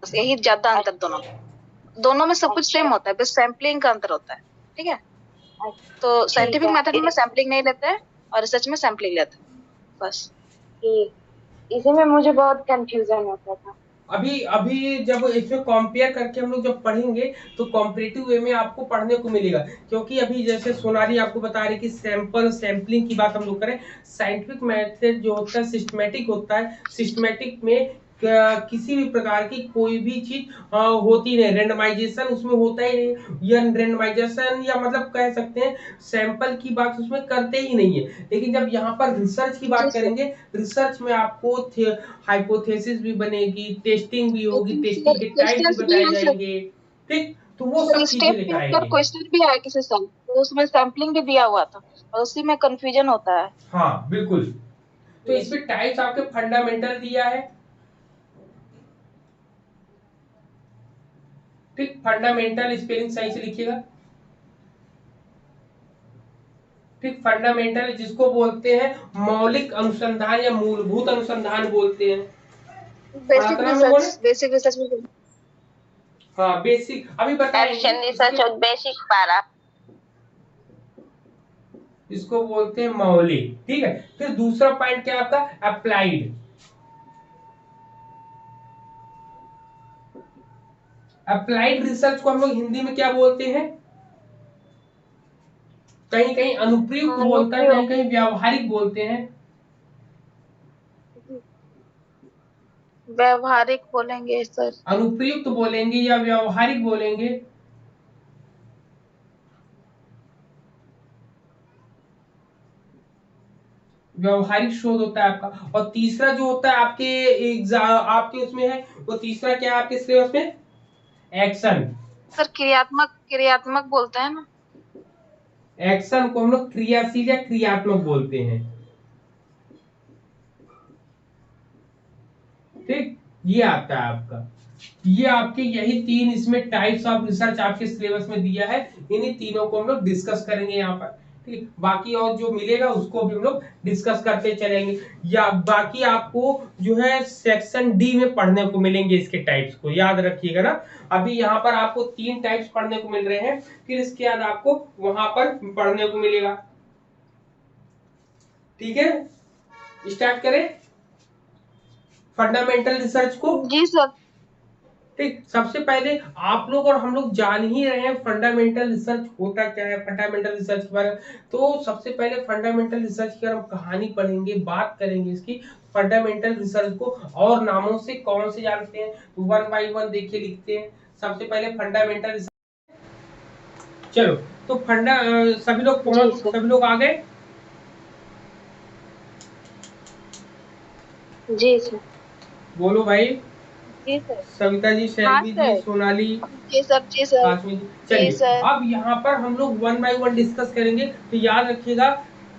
यही ज्यादा अंतर दोनों में सब कुछ सेम होता है, बस सैम्पलिंग का अंतर होता है, ठीक है। तो साइंटिफिक मेथड में सैम्पलिंग नहीं लेते हैं और रिसर्च में सैम्पलिंग लेते हैं, बस।
इसी में मुझे बहुत कंफ्यूजन होता था।
अभी अभी जब इसमें कंपेयर करके हम लोग जब पढ़ेंगे तो कॉम्पिटिटिव वे में आपको पढ़ने को मिलेगा। क्योंकि अभी जैसे सोनाली आपको बता रही कि सैम्पलिंग की बात हम लोग करें, साइंटिफिक मेथड जो होता है सिस्टमेटिक होता है। सिस्टमेटिक में किसी भी प्रकार की कोई भी चीज होती नहीं, रेंडमाइजेशन उसमें होता ही नहीं, या रेंडमाइजेशन या मतलब कह सकते हैं सैंपल की बात उसमें करते ही नहीं है। लेकिन जब यहाँ पर रिसर्च की बात करेंगे, रिसर्च में आपको हाइपोथेसिस भी बनेगी, टेस्टिंग भी होगी, टेस्टिंग के टाइप भी बताए जाएंगे, ठीक। तो वो सब चीजें लेकर आएंगे।
क्वेश्चन भी आया किसी साल तो उसमें सैम्पलिंग भी दिया हुआ था और उसी में कंफ्यूजन होता है।
हाँ बिल्कुल। तो इसमें टाइप्स आपके फंडामेंटल दिया है, ठीक। फंडामेंटल स्पेलिंग सही से लिखिएगा, ठीक। फंडामेंटल जिसको बोलते हैं मौलिक अनुसंधान या मूलभूत अनुसंधान बोलते हैं।
बेसिक रिसर्च में।
हाँ बेसिक अभी बताएंगे,
रिसर्च और बेसिक पारा,
इसको बोलते हैं मौलिक, ठीक है। फिर दूसरा पॉइंट क्या आपका, अप्लाइड। अप्लाइड रिसर्च को हम लोग हिंदी में क्या बोलते हैं? कहीं कहीं अनुप्रयुक्त बोलता है, कहीं कहीं व्यावहारिक बोलते हैं।
व्यवहारिक बोलेंगे सर,
अनुप्रयुक्त बोलेंगे या व्यावहारिक बोलेंगे? व्यवहारिक शोध होता है आपका। और तीसरा जो होता है आपके आपके उसमें है, वो तीसरा क्या है आपके सिलेबस में? एक्शन।
सर क्रियात्मक बोलते हैं ना।
एक्शन को हम लोग क्रियाशील या क्रियात्मक बोलते हैं, ठीक। ये आता है आपका, ये आपके यही 3 इसमें टाइप्स ऑफ रिसर्च आपके सिलेबस में दिया है। इन्हीं तीनों को हम लोग डिस्कस करेंगे यहाँ पर। ठीक है, बाकी और जो मिलेगा उसको भी हम लोग डिस्कस करते चलेंगे, या बाकी आपको जो है सेक्शन डी में पढ़ने को मिलेंगे इसके टाइप्स को, याद रखिएगा ना। अभी यहाँ पर आपको 3 टाइप्स पढ़ने को मिल रहे हैं, फिर इसके बाद आपको वहां पर पढ़ने को मिलेगा। ठीक है, स्टार्ट करें फंडामेंटल रिसर्च को।
जी सर।
ठीक, सबसे पहले आप लोग और हम लोग जान ही रहे हैं फंडामेंटल रिसर्च होता क्या है, फंडामेंटल रिसर्च के बारे में। तो सबसे पहले फंडामेंटल रिसर्च की हम कहानी पढ़ेंगे, बात करेंगे इसकी फंडामेंटल रिसर्च को, और नामों से कौन से जानते हैं, तो 1 बाय 1 देखिए लिखते हैं। सबसे पहले फंडामेंटल रिसर्च, चलो तो सभी लोग आ गए।
जी सर।
बोलो भाई।
जी सर।
सविता जी, शैलवी जी,
सर।
सोनाली,
जी सर। जी सर।
काश्मीर जी। चलिए
सर।
अब यहाँ पर हम लोग 1 बाय 1 डिस्कस करेंगे, तो याद रखिएगा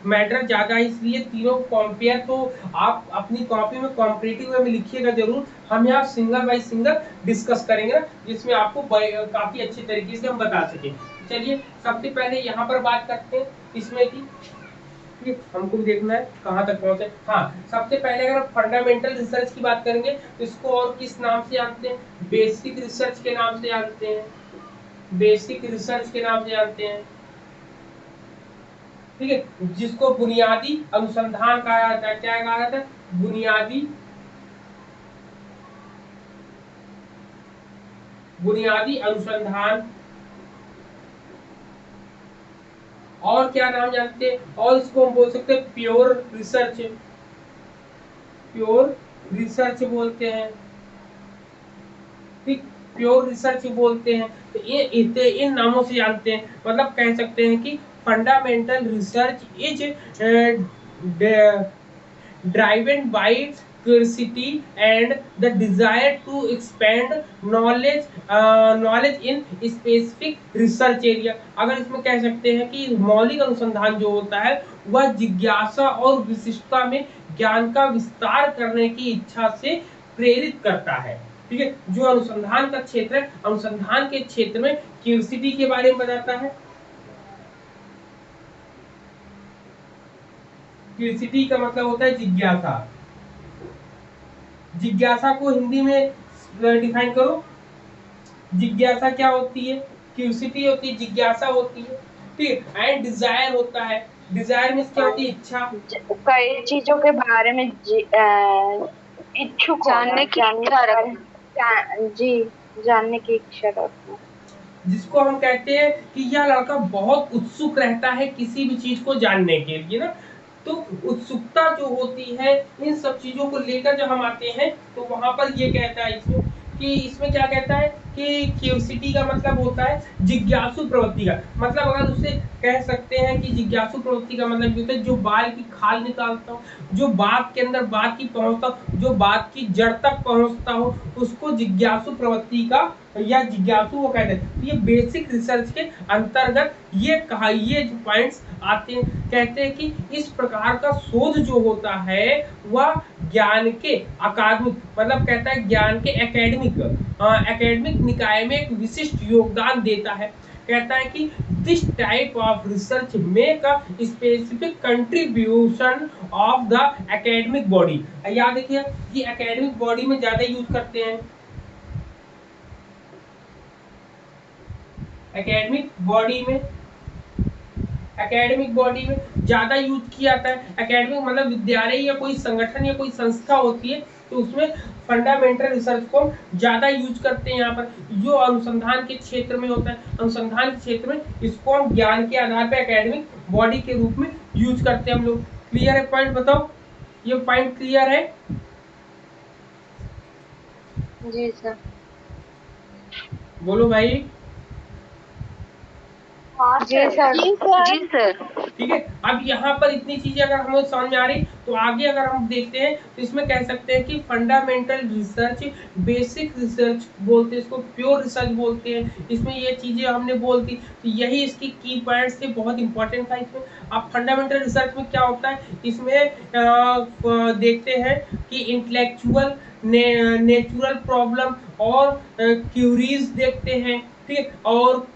मैटर ज्यादा है इसलिए तीनों कंपेयर, तो आप अपनी कॉपी में कॉम्परेटिव वे में लिखिएगा जरूर। हम यहाँ सिंगल बाय सिंगल डिस्कस करेंगे, जिसमें आपको काफी अच्छे तरीके से हम बता सके। चलिए सबसे पहले यहाँ पर बात करते हैं इसमें की, हमको भी देखना है कहाँ तक पहुंचे। हाँ, सबसे पहले अगर फंडामेंटल रिसर्च की बात करेंगे तो इसको और किस नाम से जानते हैं, बेसिक रिसर्च के नाम से जानते हैं, बेसिक रिसर्च के नाम से जानते हैं। ठीक है, जिसको बुनियादी अनुसंधान कहा जाता है। क्या कहा जाता है, बुनियादी अनुसंधान। और क्या नाम जानते हैं, और इसको हम बोल सकते हैं प्योर रिसर्च, प्योर रिसर्च बोलते हैं। ठीक, प्योर रिसर्च बोलते हैं। तो ये इन नामों से जानते हैं, मतलब कह सकते हैं कि fundamental research is driven by curiosity and the desire to expand knowledge in specific research area. अगर इसमें कह सकते हैं कि मौलिक अनुसंधान जो होता है वह जिज्ञासा और विशिष्टता में ज्ञान का विस्तार करने की इच्छा से प्रेरित करता है। ठीक है, जो अनुसंधान का क्षेत्र है, अनुसंधान के क्षेत्र में क्यूरियोसिटी के बारे में बताता है। क्यूरियोसिटी का मतलब होता है जिज्ञासा। जिज्ञासा को हिंदी में डिफाइन करो। जिज्ञासा क्या होती है, क्यूरियोसिटी होती है, जिज्ञासा होती है। ठीक, एंड डिजायर होता है, डिजायर में क्या होती है, इच्छा।
कई चीजों के बारे में इच्छुक जानने की जानने की इच्छा रखना,
जिसको हम कहते हैं कि यह लड़का बहुत उत्सुक रहता है किसी भी चीज को जानने के लिए ना। तो उत्सुकता जो होती है इन सब चीजों को लेकर जब हम आते हैं तो वहां पर ये कहता है इसमें क्या कहता है कि क्यूरियोसिटी का मतलब होता है जिज्ञासु प्रवृत्ति का। मतलब अगर उसे कह सकते हैं कि जिज्ञासु प्रवृत्ति का मतलब होता है जो बाल की खाल निकालता हो, जो बात के अंदर बात की पहुंचता हो, जो बात की जड़ तक पहुंचता हो, उसको जिज्ञासु प्रवृत्ति का या जिज्ञासु वो कहते हैं। तो ये बेसिक रिसर्च के अंतर्गत ये जो पॉइंट्स आते हैं, कहते हैं कि इस प्रकार का शोध जो होता है वह ज्ञान के अकादमिक, मतलब कहता है ज्ञान के एकेडमिक निकाय में एक विशिष्ट योगदान देता है। कहता है कि this type of research make a specific contribution of the academic body. याद देखिए कि एकेडमिक बॉडी में ज्यादा यूज करते हैं, एकेडमिक बॉडी में ज्यादा यूज किया जाता है। एकेडमिक मतलब विद्यालय या कोई संगठन या कोई संस्था होती है तो उसमें फंडामेंटल रिसर्च को ज्यादा यूज करते हैं। यहाँ पर जो अनुसंधान के क्षेत्र में होता है, अनुसंधान के क्षेत्र में इसको हम ज्ञान के आधार पर एकेडमिक बॉडी के रूप में यूज करते हैं हम लोग। क्लियर है पॉइंट, बताओ ये पॉइंट क्लियर है?
जी सर।
बोलो भाई।
जी सर।
जी सर।
ठीक है, अब यहाँ पर इतनी चीजें अगर हमें समझ में आ रही तो आगे अगर हम देखते हैं तो इसमें कह सकते हैं कि फंडामेंटल रिसर्च, बेसिक रिसर्च बोलते हैं इसको, प्योर रिसर्च बोलते हैं। इसमें ये चीजें हमने बोल दी, तो यही इसकी की पॉइंट्स थे, बहुत इंपॉर्टेंट था इसमें। अब फंडामेंटल रिसर्च में क्या होता है, इसमें देखते हैं कि इंटेलेक्चुअल नेचुरल प्रॉब्लम और क्यूरीज देखते हैं। ठीक है, और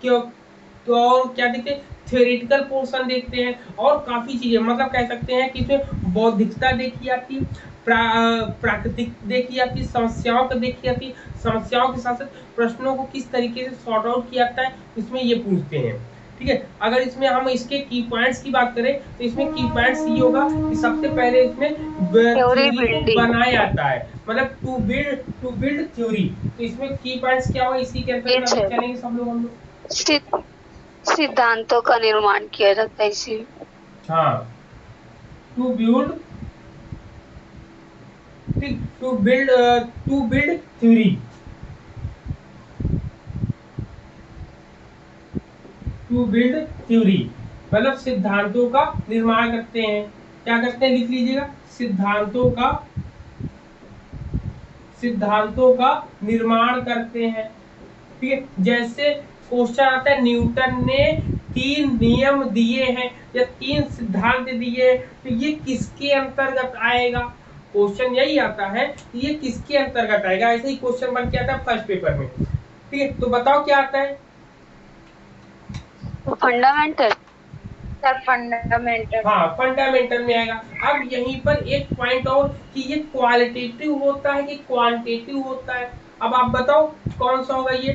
क्या देखते हैं, थ्योरेटिकल पोर्शन देखते हैं और काफी चीजें, मतलब कह सकते हैं कि इसमें बौद्धिकता देखी जाती है, प्राकृतिक देखी जाती है, समस्याओं को देखी जाती है, समस्याओं के साथ साथ प्रश्नों को किस तरीके से सॉर्ट आउट किया जाता है इसमें ये पूछते हैं। ठीक है, अगर इसमें हम इसके की पॉइंट्स की बात करें तो इसमें की पॉइंट्स ये होगा कि सबसे पहले इसमें थ्योरी को बनाया जाता है, मतलब टू बिल्ड थ्योरी। तो इसमें की पॉइंट्स क्या होगा इसी के अंतर्गत चलेंगे सब लोग हम लोग।
सिद्धांतों का निर्माण किया जाता है इसी।
हाँ, to build theory, to build theory मतलब सिद्धांतों का निर्माण करते हैं। क्या करते हैं, लिख लीजिएगा, सिद्धांतों का निर्माण करते हैं। ठीक है, जैसे क्वेश्चन आता है न्यूटन ने 3 नियम दिए हैं या 3 सिद्धांत दिए हैं, तो ये किसके अंतर्गत आएगा, क्वेश्चन यही आता है कि ये किसके अंतर्गत आएगा। ऐसे ही क्वेश्चन बन के आता है फर्स्ट पेपर में। ठीक है, तो बताओ क्या आता है,
फंडामेंटल।
Sir fundamental.
हाँ, फंडामेंटल में आएगा। अब यहीं पर एक पॉइंट और कि ये क्वालिटेटिव होता है कि क्वांटिटेटिव होता है, अब आप बताओ कौन सा होगा ये।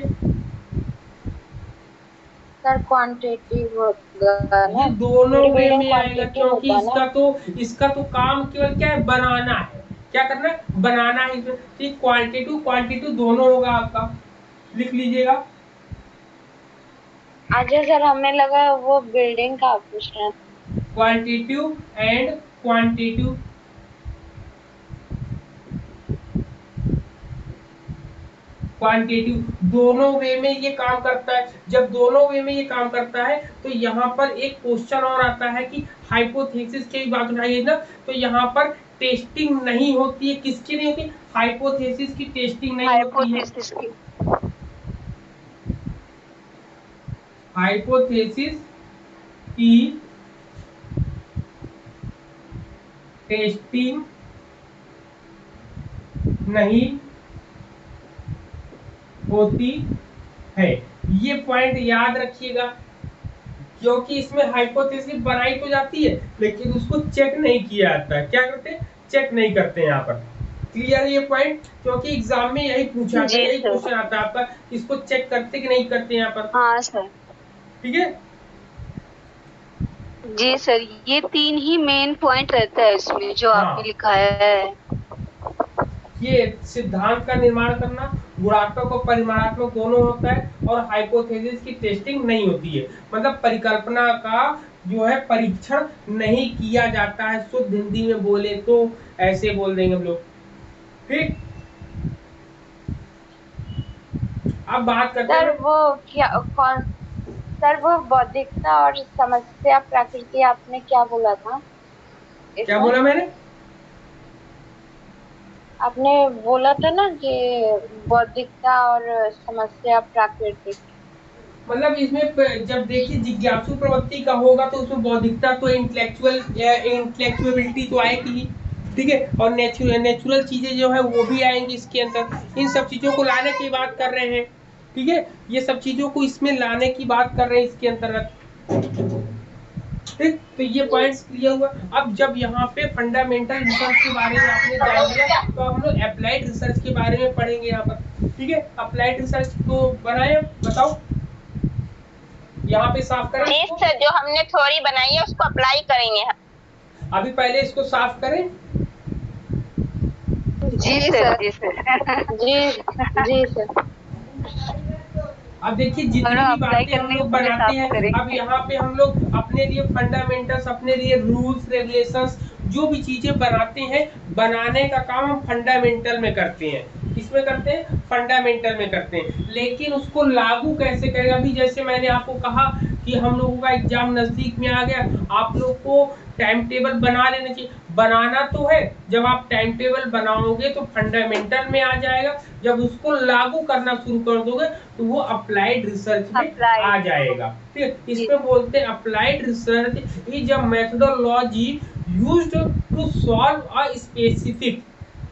सर क्वांटिटेटिव होगा ना,
ये दोनों वे में आएगा
quantitative
क्योंकि
होगा ना।
इसका तो काम केवल क्या है, बनाना है। क्या करना है, बनाना है इसमें। ठीक, क्वांटिटेटिव दोनों होगा आपका, लिख लीजिएगा।
अच्छा सर, हमें लगा वो बिल्डिंग का पूछ रहे हैं।
क्वालिटेटिव एंड क्वांटिटेटिव, क्वांटिटेटिव दोनों वे में ये काम करता है। जब दोनों वे में ये काम करता है तो यहाँ पर एक क्वेश्चन और आता है कि हाइपोथेसिस की बात उठाइए ना, तो यहाँ पर टेस्टिंग नहीं होती है, किसकी नहीं होती, हाइपोथेसिस की टेस्टिंग नहीं होती है। हाइपोथेसिस की टेस्टिंग नहीं होती है, ये पॉइंट याद रखिएगा, क्योंकि इसमें हाइपोथेसिस बनाई तो जाती है लेकिन उसको चेक नहीं किया जाता है। क्या करते हैं, चेक नहीं करते हैं यहाँ पर। क्लियर ये पॉइंट, क्योंकि एग्जाम में यही पूछा गया, यही क्वेश्चन आता है आपका, इसको चेक करते कि नहीं करते यहाँ पर।
हाँ सर।
ठीक है
जी सर, ये 3 ही मेन पॉइंट रहता है इसमें जो आपने लिखा है।
ये सिद्धांत का निर्माण करना, गुणात्मक और परिमाणात्मक दोनों होता है, और हाइपोथेसिस की टेस्टिंग नहीं होती है, मतलब परिकल्पना का जो है परीक्षण नहीं किया जाता है। शुद्ध हिंदी में बोले तो ऐसे बोल देंगे हम लोग। ठीक, अब बात करते हैं
सर वो क्या कौन सर वो बौद्धिकता और समस्या प्रकृति आपने क्या बोला था,
क्या बोला मैंने,
आपने बोला था ना कि बौद्धिकता और समस्या प्राकृतिक,
मतलब इसमें जब देखिए जिज्ञासु प्रवृत्ति का होगा तो उसमें बौद्धिकता तो इंटेलेक्चुअलिटी तो आएगी ही। ठीक है, और नेचुरल चीजें जो है वो भी आएंगी इसके अंदर। इन सब चीजों को लाने की बात कर रहे हैं। ठीक है, ये सब चीजों को इसमें लाने की बात कर रहे हैं इसके अंतर्गत। ठीक, तो ये पॉइंट्स क्लियर हुआ। अब जब यहाँ पे फंडामेंटल रिसर्च के बारे में आपने जान लिया तो हम लोग अप्लाइड रिसर्च के बारे में पढ़ेंगे यहाँ पर। ठीक है, अप्लाइड रिसर्च को बनाए, बताओ यहाँ पे साफ करें।
जी सर, जो हमने थ्योरी बनाई है उसको अप्लाई करेंगे हम।
अभी पहले इसको साफ करें।
जी सर। जी सर।
जी सर।
अब देखिए जितनी भी बातें हम लोग बनाते हैं, अब यहाँ पे हम लोग अपने लिए फंडामेंटल्स, अपने लिए रूल्स रेगुलेशंस, जो भी चीजें बनाते हैं, बनाने का काम हम फंडामेंटल में करते हैं। किसमें करते हैं, फंडामेंटल में करते हैं। लेकिन उसको लागू कैसे करें, अभी जैसे मैंने आपको कहा कि हम लोगों का एग्जाम नजदीक में आ गया, आप लोग को टाइम टेबल बना लेना चाहिए। बनाना तो है, जब आप टाइम टेबल बनाओगे तो फंडामेंटल में आ जाएगा, जब उसको लागू करना शुरू कर दोगे तो वो अप्लाइड रिसर्च में आ जाएगा। ठीक है, इसमें बोलते हैं applied research is a methodology used to solve a specific,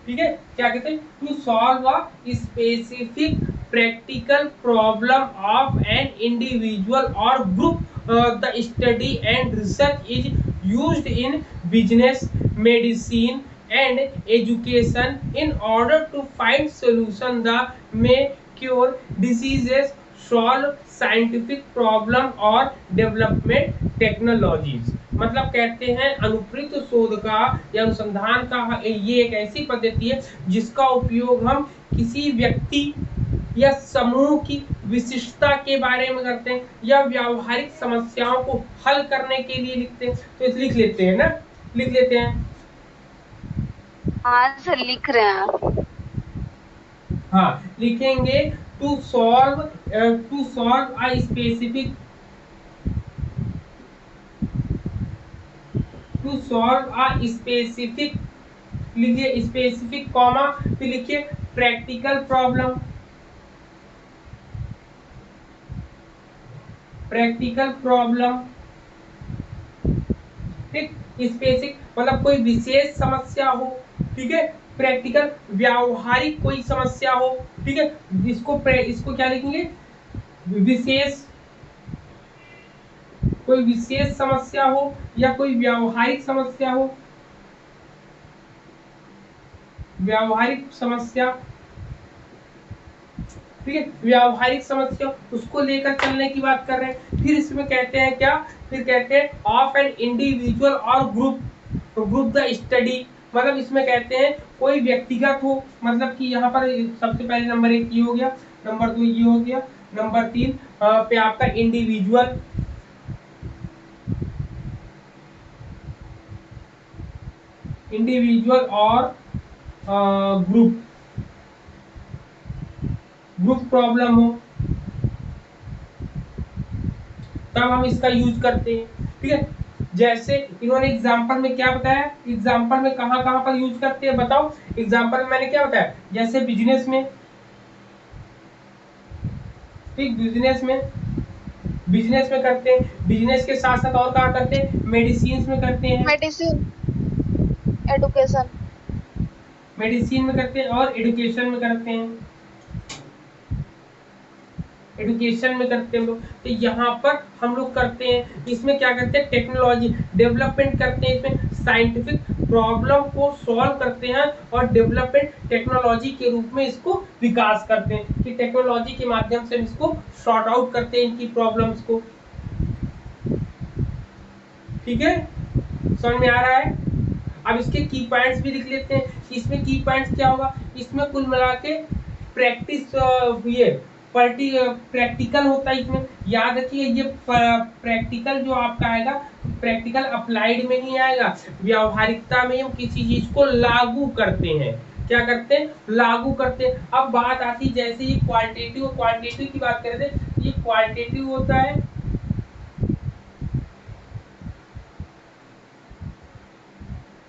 ठीक है, क्या कहते हैं, to solve a specific practical problem of an individual or group the study and research is used in business, medicine and education in order to find solution that may cure diseases, solve scientific problem और development technologies। मतलब कहते हैं अनुप्रयुक्त शोध का या अनुसंधान का ये एक ऐसी पद्धति है जिसका उपयोग हम किसी व्यक्ति या समूह की विशिष्टता के बारे में करते हैं या व्यावहारिक समस्याओं को हल करने के लिए लिखते हैं। तो इस लिख लेते हैं ना, लिख लेते हैं।
हाँ सर लिख रहे हैं आप।
हाँ लिखेंगे टू सॉल्व अ स्पेसिफिक लिखिए स्पेसिफिक कॉमा, फिर लिखिए प्रैक्टिकल प्रॉब्लम, ठीक। स्पेसिफिक मतलब कोई विशेष समस्या हो, ठीक है। प्रैक्टिकल व्यावहारिक कोई समस्या हो, ठीक है। इसको क्या लिखेंगे, कोई विशेष समस्या हो या कोई व्यावहारिक समस्या हो, व्यावहारिक समस्या, ठीक है। व्यावहारिक समस्या उसको लेकर चलने की बात कर रहे हैं। फिर इसमें कहते हैं क्या, फिर कहते हैं of an individual or group the study, मतलब इसमें कहते हैं कोई व्यक्तिगत हो, मतलब कि यहाँ पर सबसे पहले नंबर 1 ये हो गया, नंबर 2 ये हो गया, नंबर 3 पे आपका इंडिविजुअल, और ग्रुप प्रॉब्लम हो, तब हम इसका यूज करते हैं, ठीक है। जैसे इन्होंने एग्जाम्पल में क्या बताया, एग्जाम्पल में कहां पर यूज करते हैं बताओ। एग्जाम्पल में मैंने क्या बताया, जैसे बिजनेस में, ठीक, बिजनेस में करते हैं, बिजनेस के साथ साथ और कहाँ करते हैं, मेडिसिन में करते हैं,
मेडिसिन,
मेडिसिन में करते हैं और एडुकेशन में करते हैं, लोग। तो यहाँ पर हम लोग करते हैं, इसमें क्या करते हैं, टेक्नोलॉजी डेवलपमेंट करते हैं, इसमें साइंटिफिक प्रॉब्लम को सॉल्व करते हैं और डेवलपमेंट टेक्नोलॉजी के रूप में इसको विकास करते हैं, कि टेक्नोलॉजी के माध्यम से इसको सॉर्ट आउट करते हैं इनकी प्रॉब्लम्स को, ठीक है। समझ में आ रहा है। अब इसके की पॉइंट्स भी लिख लेते हैं। इसमें की पॉइंट्स क्या होगा, इसमें कुल मिला के प्रैक्टिस प्रैक्टिकल होता है। इसमें याद रखिए ये प्रैक्टिकल जो आपका आएगा, प्रैक्टिकल अप्लाइड में ही आएगा, व्यावहारिकता में हम किसी चीज को लागू करते हैं, क्या करते हैं, लागू करते हैं। अब बात आती है जैसे ये क्वालिटेटिव की बात कर रहे थे, ये क्वालिटेटिव होता है,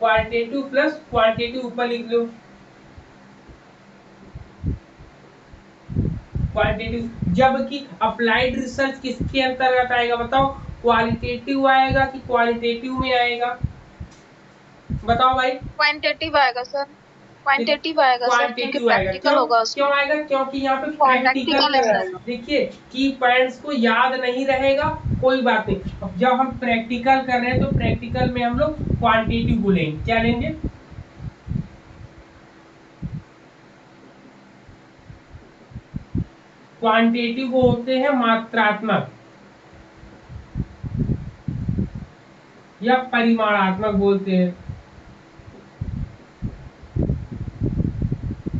क्वालिटेटिव प्लस क्वांटिटेटिव ऊपर लिख लो, क्वालिटेटिव। जबकि अप्लाइड रिसर्च किसके अंतर्गत आएगा बताओ, क्वालिटेटिव आएगा कि क्वालिटेटिव में आएगा, बताओ भाई।
क्वांटिटेटिव आएगा सर, क्वांटिटेटिव आएगा सर, क्योंकि प्रैक्टिकल होगा उसमें।
क्यों आएगा, क्योंकि यहाँ पे प्रैक्टिकल है। देखिए की पॉइंट्स को याद नहीं रहेगा, कोई बात नहीं। जब हम प्रैक्टिकल कर रहे हैं तो प्रैक्टिकल में हम लोग क्वांटिटेटिव बोलेंगे, क्या लेंगे, क्वांटिटेटिव वो होते हैं मात्रात्मक या परिमाणात्मक बोलते हैं,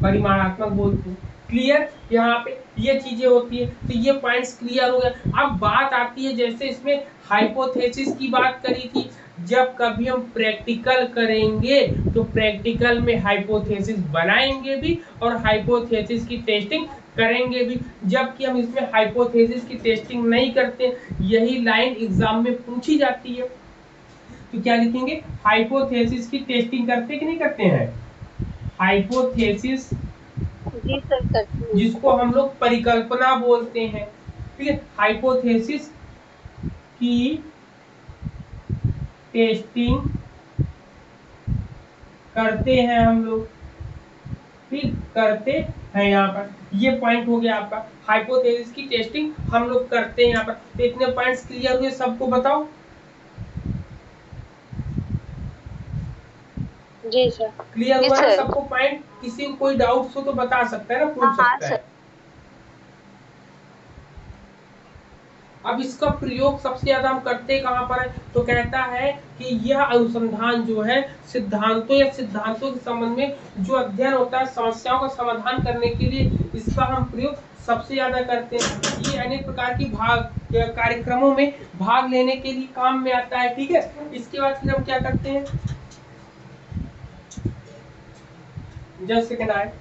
परिमाणात्मक बोलते हैं। क्लियर, यहाँ पे ये चीजें होती है, तो ये पॉइंट्स क्लियर हो गए। अब बात आती है जैसे इसमें हाइपोथेसिस की बात करी थी, जब कभी हम प्रैक्टिकल करेंगे तो प्रैक्टिकल में हाइपोथेसिस बनाएंगे भी और हाइपोथेसिस की टेस्टिंग करेंगे भी। जबकि हम इसमें हाइपोथेसिस की टेस्टिंग नहीं करते, यही लाइन एग्जाम में पूछी जाती है, तो क्या लिखेंगे, हाइपोथेसिस की टेस्टिंग करते कि नहीं करते हैं, हाइपोथेसिस
जी सर करते हैं।
जिसको हम लोग परिकल्पना बोलते हैं, ठीक है। हाइपोथेसिस की टेस्टिंग करते हैं हम लोग, ठीक, करते है यहाँ पर। ये पॉइंट हो गया आपका। हाइपोथेसिस की टेस्टिंग हम लोग करते हैं यहाँ पर। तो इतने पॉइंट्स क्लियर हुए सबको? बताओ।
जी सर।
क्लियर
जी
हुआ ना
सर।
सबको पॉइंट? किसी को कोई डाउट्स हो तो बता सकता है ना,
हाँ
पूछ
हाँ
सकता
सर।
है। अब इसका प्रयोग सबसे ज्यादा हम करते कहाँ पर है? तो कहता है कि यह अनुसंधान जो है सिद्धांतों या सिद्धांतों के संबंध में जो अध्ययन होता है, समस्याओं का समाधान करने के लिए इसका हम प्रयोग सबसे ज्यादा करते हैं। ये अनेक प्रकार की कार्यक्रमों में भाग लेने के लिए काम में आता है। ठीक है, इसके बाद फिर हम क्या करते हैं? जस्ट सेकंड आए।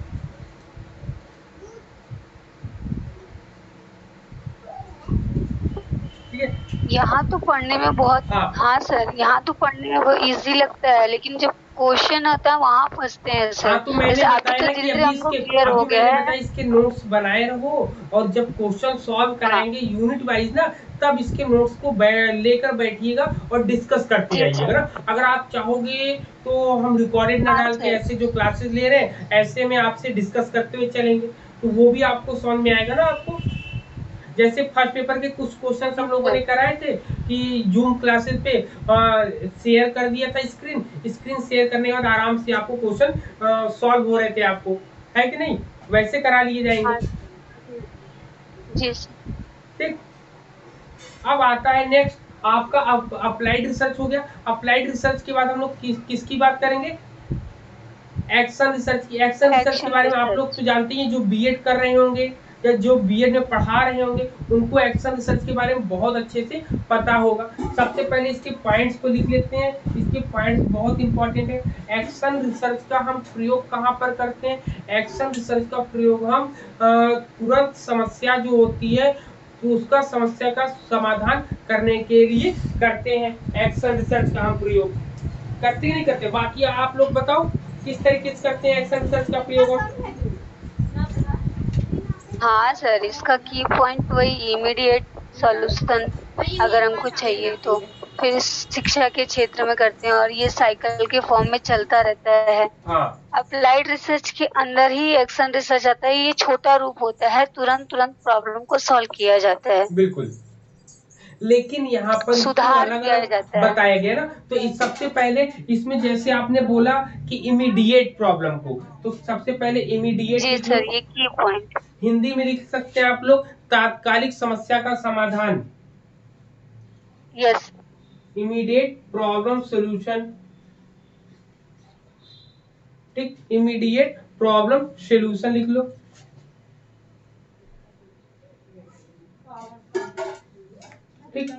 ठीक है,
यहाँ तो पढ़ने में बहुत,
हाँ
हाँ सर, यहाँ तो पढ़ने में बहुत इजी लगता है, लेकिन जब क्वेश्चन आता है वहाँ फंसते हैं सर।
हाँ, तो मैंने
जैसे अभी
बताया
तो
ना कि
धीरे धीरे हमको क्लियर हो
अभी
गया
मैंने
है।
बताया इसके नोट्स बनाए रहो, और जब क्वेश्चन सॉल्व
हाँ
कराएंगे यूनिट वाइज ना, तब इसके नोट्स को लेकर बैठिएगा और डिस्कस करते
जी
जाइएगा
सर।
ना। अगर आप चाहोगे तो हम रिकॉर्डेड ना
हाँ
डाल के
सर।
ऐसे जो क्लासेस ले रहे हैं ऐसे में आपसे डिस्कस करते हुए चलेंगे, तो वो भी आपको समझ में आएगा ना आपको। जैसे फर्स्ट पेपर के कुछ क्वेश्चन हम लोगों ने कराए थे कि जूम क्लासेस पे शेयर कर दिया था स्क्रीन शेयर करने के बाद आराम से आपको क्वेश्चन सॉल्व हो रहे थे आपको, है कि नहीं? वैसे करा लिए जाएंगे।
हाँ जी सर।
ठीक, अब आता है नेक्स्ट आपका अप्लाइड रिसर्च हो गया। अप्लाइड रिसर्च के बाद हम लोग किसकी बात करेंगे? एक्शन रिसर्च की। एक्शन रिसर्च के
एक्शन
बारे में आप लोग
रिसर्च।
तो जानते हैं, जो बीएड कर रहे होंगे या जो बीएड में पढ़ा रहे होंगे उनको एक्शन रिसर्च के बारे में बहुत अच्छे से पता होगा। सबसे पहले इसके पॉइंट्स को लिख लेते हैं, इसके पॉइंट्स बहुत इंपॉर्टेंट है। एक्शन रिसर्च का हम प्रयोग कहाँ पर करते हैं? एक्शन रिसर्च का प्रयोग हम तुरंत समस्या जो होती है तो उसका समस्या का समाधान करने के लिए करते हैं। एक्शन रिसर्च का हम प्रयोग करते नहीं करते? बाकी आप लोग बताओ किस तरीके से करते हैं एक्शन रिसर्च का प्रयोग?
हाँ सर, इसका की पॉइंट वही इमीडिएट सॉल्यूशन अगर हमको चाहिए तो फिर शिक्षा के क्षेत्र में करते हैं, और ये साइकिल के फॉर्म में चलता रहता है।
हाँ,
अप्लाइड रिसर्च के अंदर ही एक्शन रिसर्च आता है। ये छोटा रूप होता है, तुरंत प्रॉब्लम को सॉल्व किया जाता है,
बिल्कुल। लेकिन यहाँ पर इसको
सुधार
अलग
किया
अलग
जाता है।
बताया गया ना। तो इस सबसे पहले इसमें जैसे आपने बोला कि इमीडिएट प्रॉब्लम को, तो सबसे पहले इमीडिएट
जी
लिख लो।
सर, ये की पॉइंट।
हिंदी में लिख सकते हैं आप लोग तात्कालिक समस्या का समाधान,
यस।
Immediate problem solution. ठीक, इमीडिएट प्रॉब्लम सॉल्यूशन लिख लो। ठीक,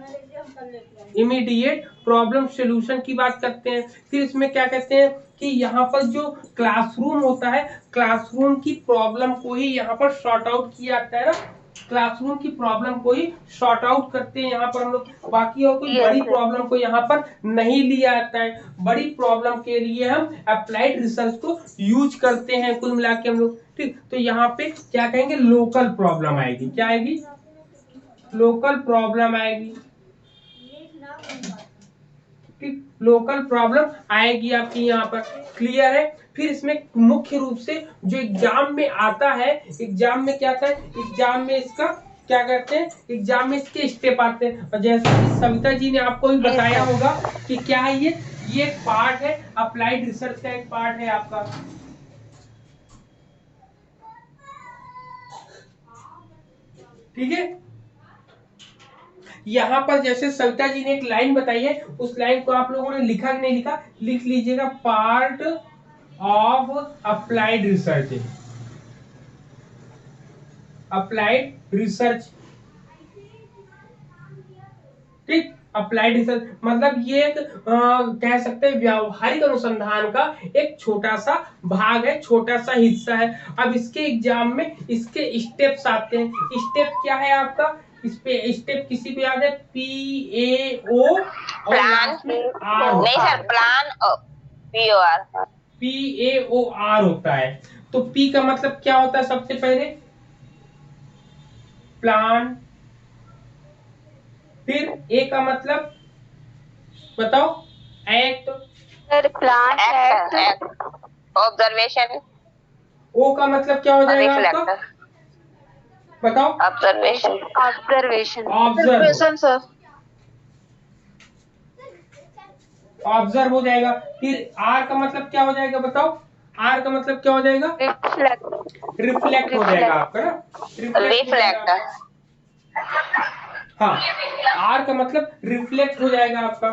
इमीडिएट प्रॉब्लम सॉल्यूशन की बात करते हैं। फिर इसमें क्या कहते हैं कि यहाँ पर जो क्लासरूम होता है, क्लासरूम की प्रॉब्लम को ही यहाँ पर सॉर्ट आउट किया जाता है ना। क्लासरूम की प्रॉब्लम को ही सॉर्ट आउट करते हैं यहाँ पर हम लोग। बाकी और कोई बड़ी
यस।
प्रॉब्लम को यहाँ पर नहीं लिया जाता है। बड़ी प्रॉब्लम के लिए हम अप्लाइड रिसर्च को यूज करते हैं कुल मिला के हम लोग। ठीक, तो यहाँ पे क्या कहेंगे? लोकल प्रॉब्लम आएगी। क्या आएगी? लोकल प्रॉब्लम आएगी। ठीक, लोकल प्रॉब्लम आएगी आपकी यहाँ पर। क्लियर है? फिर इसमें मुख्य रूप से जो एग्जाम में आता है, एग्जाम में क्या आता है? एग्जाम में इसका क्या करते हैं? एग्जाम में इसके स्टेप आते हैं, और जैसे कि सविता जी ने आपको भी बताया होगा कि क्या है ये एक पार्ट है, अप्लाइड रिसर्च का एक पार्ट है आपका। ठीक है, यहाँ पर जैसे सविता जी ने एक लाइन बताई है, उस लाइन को आप लोगों ने लिखा कि नहीं लिखा? लिख लीजिएगा, part of applied research. Applied research. ठीक, अप्लाइड रिसर्च मतलब ये एक कह सकते हैं व्यावहारिक अनुसंधान का एक छोटा सा भाग है, छोटा सा हिस्सा है। अब इसके एग्जाम में इसके स्टेप्स आते हैं। स्टेप क्या है आपका? इस पे स्टेप किसी पे याद है? PAO और लास्ट में R
नहीं
होता
सर,
है।
Plan POR।
PAOR होता है। तो P का मतलब क्या होता है? सबसे पहले प्लान। फिर A का मतलब बताओ? Act.
Sir, plan, act,
observation.
O का मतलब क्या हो जाएगा आपका,
रिफ्लेक्टर,
बताओ।
Observation,
observation.
Observe,
sir.
Observe हो जाएगा। फिर आर का मतलब क्या हो जाएगा बताओ, आर का मतलब क्या हो जाएगा,
रिफ्लेक्ट।
रिफ्लेक्ट हो जाएगा आपका ना, रिफ्लेक्ट हो जाएगा
रिफ्लेक्टर,
आपका। हाँ, आर का मतलब रिफ्लेक्ट हो जाएगा आपका,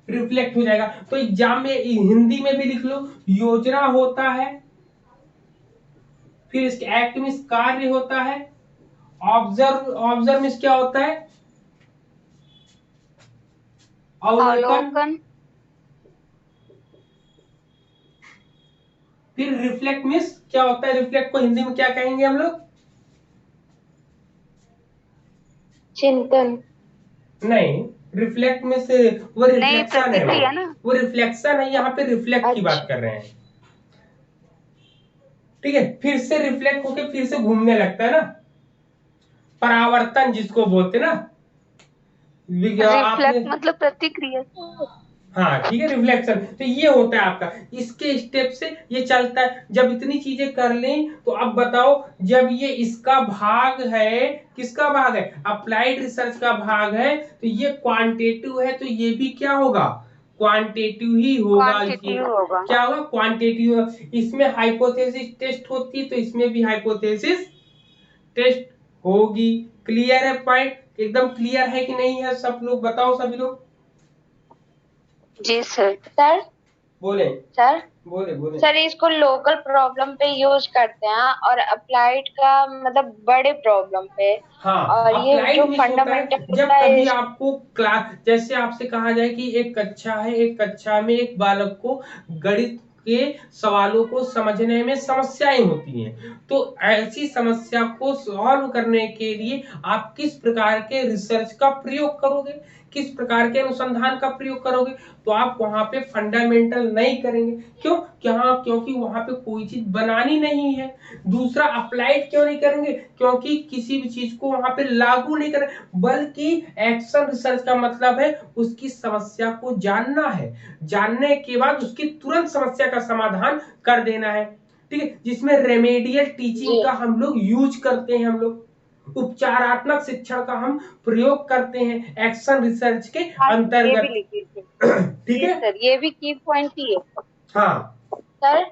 रिफ्लेक्ट हो जाएगा। तो एग्जाम में हिंदी में भी लिख लो, योजना होता है, फिर इसके एक्ट में कार्य होता है, ऑब्जर्व, ऑब्जर्व में क्या होता है, अवलोकन,
अवलोकन।
फिर रिफ्लेक्ट मिस क्या होता है, रिफ्लेक्ट को हिंदी में क्या कहेंगे हम लोग,
चिंतन।
नहीं, रिफ्लेक्ट में से वो
नहीं,
रिफ्लेक्शन है,
प्रतिक्रिया ना।
वो रिफ्लेक्शन है, यहाँ पे रिफ्लेक्ट की बात
अच्छा,
कर रहे हैं। ठीक है, फिर से रिफ्लेक्ट होके फिर से घूमने लगता है ना, परावर्तन जिसको बोलते हैं ना, आपने,
रिफ्लेक्ट मतलब प्रतिक्रिया।
हाँ ठीक है, रिफ्लेक्शन। तो ये होता है आपका, इसके स्टेप से ये चलता है। जब इतनी चीजें कर लें तो अब बताओ, जब ये इसका भाग है, किसका भाग है, अप्लाइड रिसर्च का भाग है, तो ये क्वांटिटेटिव है, तो ये भी क्या होगा, क्वांटिटेटिव ही होगा। ये
क्वांटिटेटिव होगा।
क्या होगा, क्वांटिटेटिव। इसमें हाइपोथेसिस टेस्ट होती है, तो इसमें भी हाइपोथेसिस टेस्ट होगी। क्लियर है पॉइंट, एकदम क्लियर है कि नहीं है, सब लोग बताओ, सभी लोग
जी सर।
सर
बोले,
सर
बोले बोले।
सर इसको लोकल प्रॉब्लम पे यूज करते हैं और अप्लाइड का मतलब बड़े प्रॉब्लम पे।
हाँ,
और ये जो
अप्लाइड मिस होता है
फंडामेंटल
जब
होता है
कभी आपको क्लास, जैसे आपसे कहा जाए कि एक कक्षा है, एक कक्षा में एक बालक को गणित के सवालों को समझने में समस्याएं होती हैं, तो ऐसी समस्या को सॉल्व करने के लिए आप किस प्रकार के रिसर्च का प्रयोग करोगे, किस प्रकार के अनुसंधान का प्रयोग करोगे, तो आप वहां पे फंडामेंटल नहीं करेंगे। क्यों, क्योंकि वहां पे कोई चीज बनानी नहीं है। दूसरा, अप्लाइड क्यों नहीं करेंगे, क्योंकि किसी भी चीज को वहां पे लागू नहीं करें, बल्कि एक्शन रिसर्च का मतलब है उसकी समस्या को जानना है, जानने के बाद उसकी तुरंत समस्या का समाधान कर देना है। ठीक है, जिसमें रेमेडियल टीचिंग
जी।
का हम लोग यूज करते हैं, हम लोग उपचारात्मक शिक्षण का हम प्रयोग करते हैं एक्शन रिसर्च के
हाँ, ये भी
अंतर्गत।
लिखी थी।
ठीक
जी
है,
सर, ये भी की पॉइंट ही है।
हाँ
सर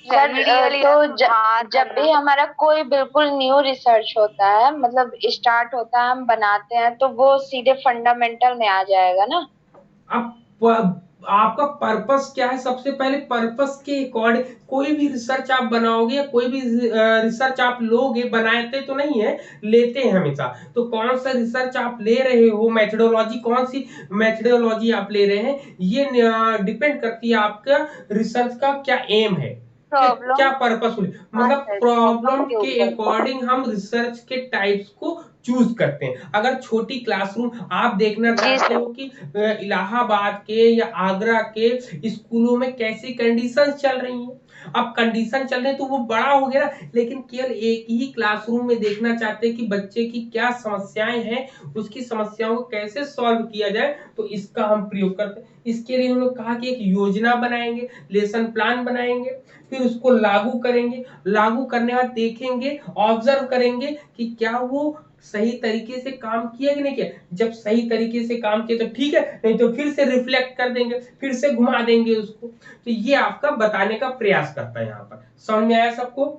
सर
रेमेडियल
तो
या सुधार
जब
करना।
भी हमारा कोई बिल्कुल न्यू रिसर्च होता है, मतलब स्टार्ट होता है, हम बनाते हैं, तो वो सीधे फंडामेंटल में आ जाएगा ना।
अब आपका पर्पस क्या है, सबसे पहले पर्पस के अकॉर्डिंग कोई भी रिसर्च आप बनाओगे या कोई भी रिसर्च आप लोगे, बनाते तो नहीं है, लेते हैं हमेशा। तो कौन सा रिसर्च आप ले रहे हो, मेथडोलॉजी कौन सी मेथडोलॉजी आप ले रहे हैं, ये डिपेंड करती है आपका रिसर्च का क्या एम है,
प्रॉब्लम।
क्या पर्पस,
हाँ
मतलब
सर, प्रॉब्लम
प्रॉब्लम
के
के
ऊपर।
अकॉर्डिंग हम रिसर्च के टाइप्स को चूज करते हैं। अगर छोटी क्लासरूम आप देखना
जी
चाहते
सर।
हो कि इलाहाबाद के या आगरा के स्कूलों में कैसी कंडीशंस चल रही हैं, अब कंडीशन चल रही है तो वो बड़ा हो गया ना, लेकिन केवल एक ही क्लासरूम में देखना चाहते हैं कि बच्चे की क्या समस्याएं हैं, उसकी समस्याओं को कैसे सॉल्व किया जाए, तो इसका हम प्रयोग करते हैं। इसके लिए उन्होंने कहा कि एक योजना बनाएंगे, लेसन प्लान बनाएंगे, फिर उसको लागू करेंगे, लागू करने के बाद देखेंगे, ऑब्जर्व करेंगे कि क्या वो सही तरीके से काम किया कि नहीं किया। जब सही तरीके से काम किया तो ठीक है, नहीं तो फिर से रिफ्लेक्ट कर देंगे, फिर से घुमा देंगे उसको। तो ये आपका बताने का प्रयास करता है, यहाँ पर समझ में आया सबको।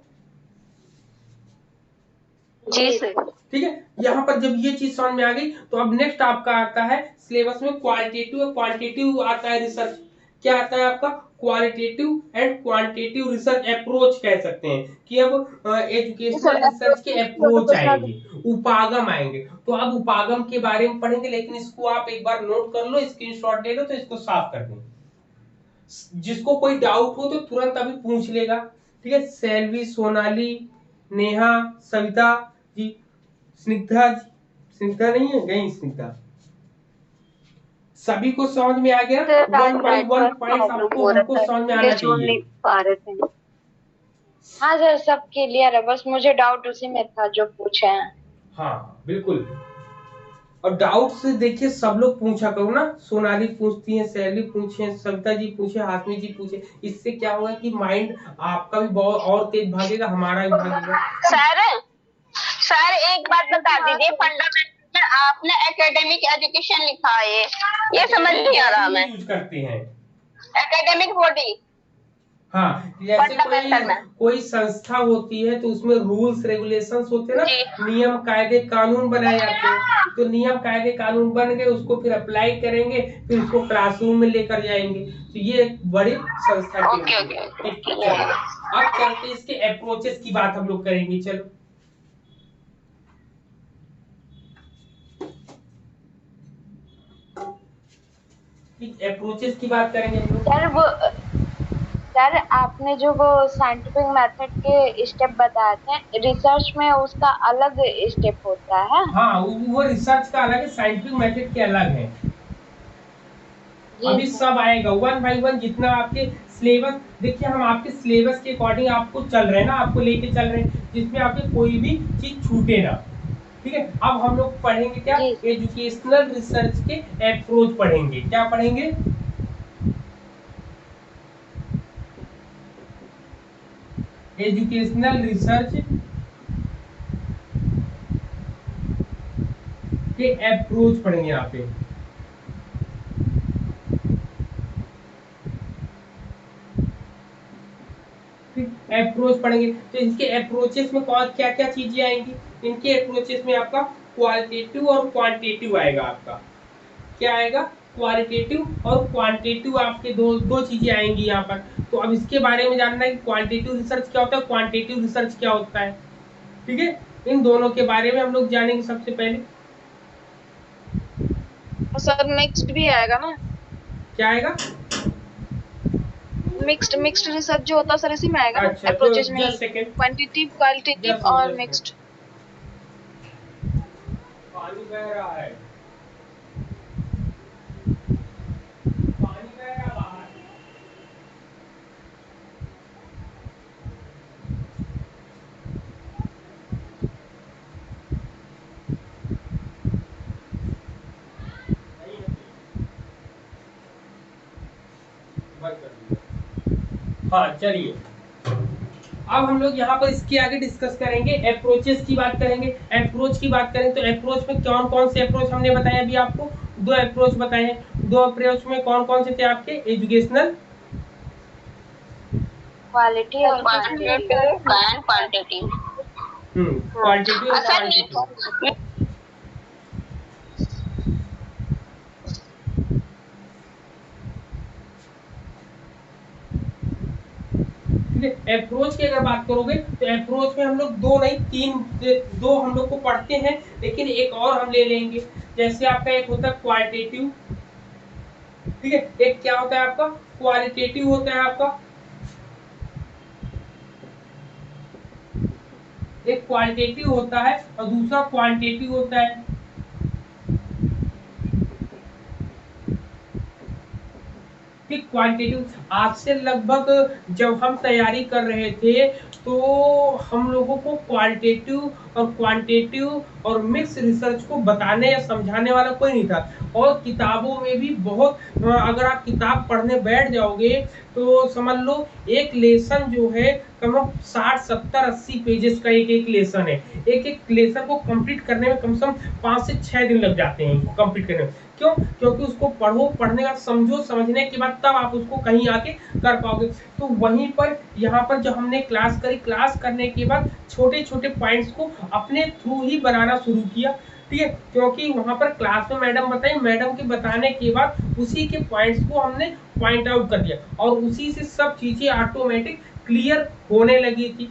जी सर।
ठीक है, यहाँ पर जब ये चीज समझ में आ गई तो अब नेक्स्ट आपका आता है सिलेबस में क्वालिटेटिव, क्वांटिटेटिव आता है रिसर्च। क्या आता है आपका, qualitative and quantitative research approach कह सकते हैं कि अब एजुकेशनल रिसर्च के अप्रोच आएंगे, उपागम आएंगे। तो अब उपागम के बारे में पढ़ेंगे, लेकिन इसको आप एक बार नोट कर लो, स्क्रीनशॉट ले लो, तो इसको साफ कर दें। जिसको कोई डाउट हो तो तुरंत अभी पूछ लेगा। ठीक है, सेल्वी, सोनाली, नेहा, सविता जी, स्निग्धा जी, स्निग्धा नहीं है, गई स्निग्धा। सभी को समझ में आ गया, one by one
network
point
problem
आपको
हो रहा
हमको
था,
समझ में
इसलिए
आना
जुड़ नहीं
चाहिए।
पा रहे थे।
हाँ सर, सब क्लियर है, बस मुझे डाउट उसी में था जो पूछे हैं।
हाँ बिल्कुल। और डाउट्स देखिए सब लोग पूछा करो ना, सोनाली पूछती है, सैली पूछे, सविता जी पूछे, हाशमी जी पूछे। इससे क्या होगा कि माइंड आपका भी बहुत और तेज भागेगा, हमारा भी भागेगा।
सर सर एक बात बता दीजिए, फंडामेंटल आपने एकेडमिक एजुकेशन लिखा है, ये समझ नहीं आ रहा हमें।
यूज करते हैं
एकेडमिक बॉडी।
हाँ, जैसे
फंडामेंटल में
कोई संस्था होती है तो उसमें रूल्स रेगुलेशंस होते हैं
जी।
ना, नियम कायदे कानून बनाए जाते हैं। तो नियम कायदे कानून बन गए, उसको फिर अप्लाई करेंगे, फिर उसको क्लासरूम में लेकर जाएंगे। तो ये एक बड़ी संस्था की
ओके
होती है।
ओके
ठीक, चलो अब चलते हैं इसके अप्रोचेस की बात हम लोग करेंगे। चलो अप्रोचेस की बात करेंगे हम लोग।
सर आपने जो वो साइंटिफिक मेथड के स्टेप बताए थे, रिसर्च में उसका अलग स्टेप होता है।
हाँ, वो रिसर्च का अलग है, साइंटिफिक मेथड के अलग है। अभी सब आएगा वन बाई वन, जितना आपके सिलेबस। देखिए हम आपके सिलेबस के अकॉर्डिंग आपको चल रहे हैं ना, आपको लेके चल रहे हैं, जिसमें आपके कोई भी चीज छूटे ना। ठीक है, अब हम लोग पढ़ेंगे क्या, एजुकेशनल रिसर्च के अप्रोच पढ़ेंगे। क्या पढ़ेंगे, एजुकेशनल रिसर्च के अप्रोच पढ़ेंगे यहाँ पे। अप्रोच पढ़ेंगे, तो इनके अप्रोचेस में कौन क्या क्या चीजें आएंगी। इनके अप्रोचेस में आपका क्वालिटेटिव और क्वांटिटेटिव आएगा। आपका क्या आएगा, क्वालिटेटिव और क्वांटिटेटिव, आपके दो चीजें आएंगी यहाँ पर। तो अब इसके बारे में जानना है कि क्वालिटेटिव रिसर्च क्या होता है, क्वांटिटेटिव रिसर्च क्या होता है। ठीक है, इन दोनों के बारे में हम लोग जानेंगे सबसे पहले।
सर मिक्स्ड भी आएगा ना,
क्या आएगा,
मिक्स्ड रिसर्च जो होता है सर इसी में आएगा ना,
अच्छा, तो
अप्रोचेस में ही,
जस्ट सेकंड,
क्वांटिटेटिव क्वालिटेटिव और मिक्स्ड।
पानी बह रहा है, पानी बह रहा बाहर। हाँ चलिए, अब हम लोग यहाँ पर इसके आगे डिस्कस करेंगे, अप्रोचेस की बात करेंगे। अप्रोच की बात करें तो अप्रोच में कौन कौन से अप्रोच हमने बताए, अभी आपको दो अप्रोच बताए हैं। दो अप्रोच में कौन कौन से थे आपके, एजुकेशनल
क्वालिटी और क्वांटिटी।
क्वांटिटी।
क्वालिटेटिव और क्वांटिटी। अप्रोच की अगर बात करोगे तो अप्रोच में हम लोग दो नहीं तीन, दो हम लोग को पढ़ते हैं, लेकिन एक और हम ले लेंगे। जैसे आपका एक होता है क्वालिटेटिव, ठीक है, एक क्या होता है आपका क्वालिटेटिव होता है आपका, एक क्वालिटेटिव होता है और दूसरा क्वांटिटेटिव होता है। ठीक, क्वांटिटेटिव आज से लगभग जब हम तैयारी कर रहे थे तो हम लोगों को क्वालिटेटिव और क्वांटिटेटिव और मिक्स रिसर्च को बताने या समझाने वाला कोई नहीं था। और किताबों में भी बहुत, अगर आप किताब पढ़ने बैठ जाओगे तो समझ लो एक लेसन जो है कम से कम 60 70 80 पेजेस का एक लेसन है। एक लेसन को कंप्लीट करने में कम से कम 5 से 6 दिन लग जाते हैं कंप्लीट करने में। क्यों, क्योंकि उसको पढ़ो, पढ़ने का समझो, समझने के बाद तब आप उसको कहीं आके कर पाओगे। तो वहीं पर यहाँ पर जब हमने क्लास करी, क्लास करने के बाद छोटे छोटे पॉइंट्स को अपने थ्रू ही बनाना शुरू किया। ठीक है, क्योंकि वहां पर क्लास में मैडम बताई, मैडम के बताने के बाद उसी के पॉइंट्स को हमने पॉइंट आउट कर दिया और उसी से सब चीजें ऑटोमेटिक क्लियर होने लगी थी।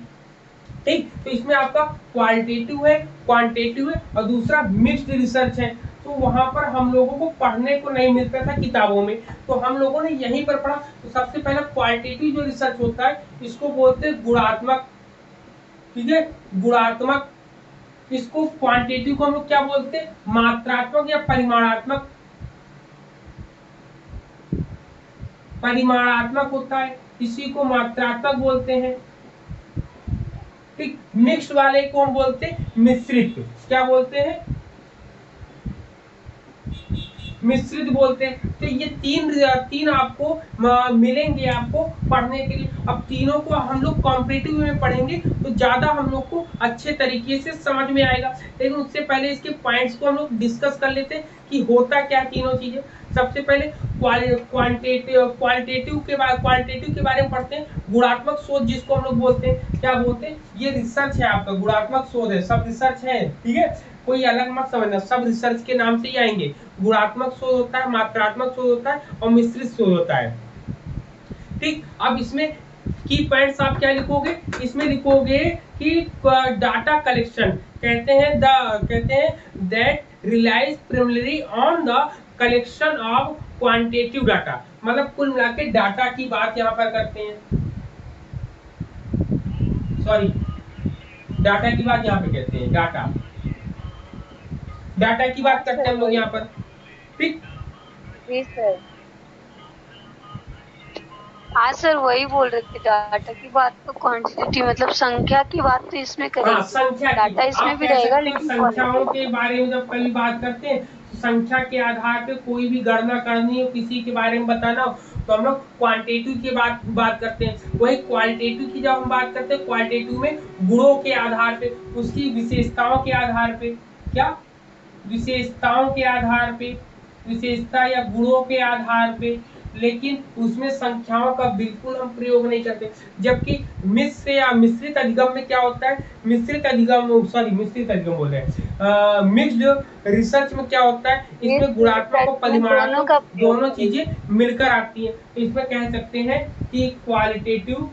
ठीक, तो इसमें आपका क्वालिटेटिव है, क्वांटिटेटिव है और दूसरा मिक्स्ड रिसर्च है। तो वहां पर हम लोगों को पढ़ने को नहीं मिलता था किताबों में, तो हम लोगों ने यहीं पर पढ़ा। तो सबसे पहला क्वालिटेटिव जो रिसर्च होता है इसको बोलते हैं गुणात्मक। ठीक है, गुणात्मक। इसको क्वांटिटेटिव को हम लोग क्या बोलते हैं, मात्रात्मक या परिमाणात्मक। परिमाणात्मक होता है, इसी को मात्रात्मक बोलते हैं। ठीक, मिक्स्ड वाले को हम बोलते हैं मिश्रित। क्या बोलते हैं, मिश्रित बोलते हैं। तो ये तीन आपको मिलेंगे आपको पढ़ने के लिए। अब तीनों को हम लोग कॉम्पिटिटिव में पढ़ेंगे तो ज्यादा हम लोग को अच्छे तरीके से समझ में आएगा। लेकिन उससे पहले इसके पॉइंट्स को हम लोग डिस्कस कर लेते हैं कि होता क्या तीनों चीजें। सबसे पहले क्वालिटेटिव के बारे में पढ़ते हैं। गुणात्मक शोध जिसको हम लोग बोलते हैं, क्या बोलते हैं, ये रिसर्च है आपका, गुणात्मक शोध है, सब रिसर्च है, ठीक है, कोई अलग मत समझना, सब रिसर्च के नाम से ही आएंगे। गुणात्मक शोध होता है, मात्रात्मक शोध होता है और मिश्रित शोध होता है, ठीक। अब इसमें की पॉइंट्स आप क्या लिखोगे, इसमें लिखोगे कि डाटा कलेक्शन कहते हैं that relies primary on the collection of quantitative data, मतलब कुल मिला के डाटा की बात यहाँ पर करते हैं, सॉरी डाटा की बात यहाँ पे कहते हैं, डाटा की बात करते हैं हम लोग यहाँ पर, ठीक।
जी सर।
हाँ सर, वही बोल रहे थे, डाटा की बात तो क्वांटिटी मतलब संख्या की बात तो इसमें
हाँ,
करेंगे,
संख्या
डाटा
की
इसमें
आप
भी
कह
रहेगा,
सकते हो,
लेकिन
संख्याओं
quantity।
के बारे में जब कभी बात करते हैं तो संख्या के आधार पे कोई भी गणना करनी हो, किसी के बारे में बताना हो, तो हम लोग क्वांटिटेटिव की बात करते हैं। वही क्वालिटेटिव की जब हम बात करते हैं, क्वालिटेटिव में गुणों के आधार पे, उसकी विशेषताओं के आधार पे, क्या विशेषताओं के आधार पे, विशेषता या गुणों के आधार पे, लेकिन उसमें संख्याओं का बिल्कुल हम प्रयोग नहीं करते। जबकि मिश्र या मिश्रित अधिगम में क्या होता है, मिश्रित अधिगम बोल रहे हैं, मिक्स्ड रिसर्च में क्या होता है, इसमें गुणात्मक और परिमाणात्मक दोनों चीजें मिलकर आती हैं। तो इसमें कह सकते हैं कि क्वालिटेटिव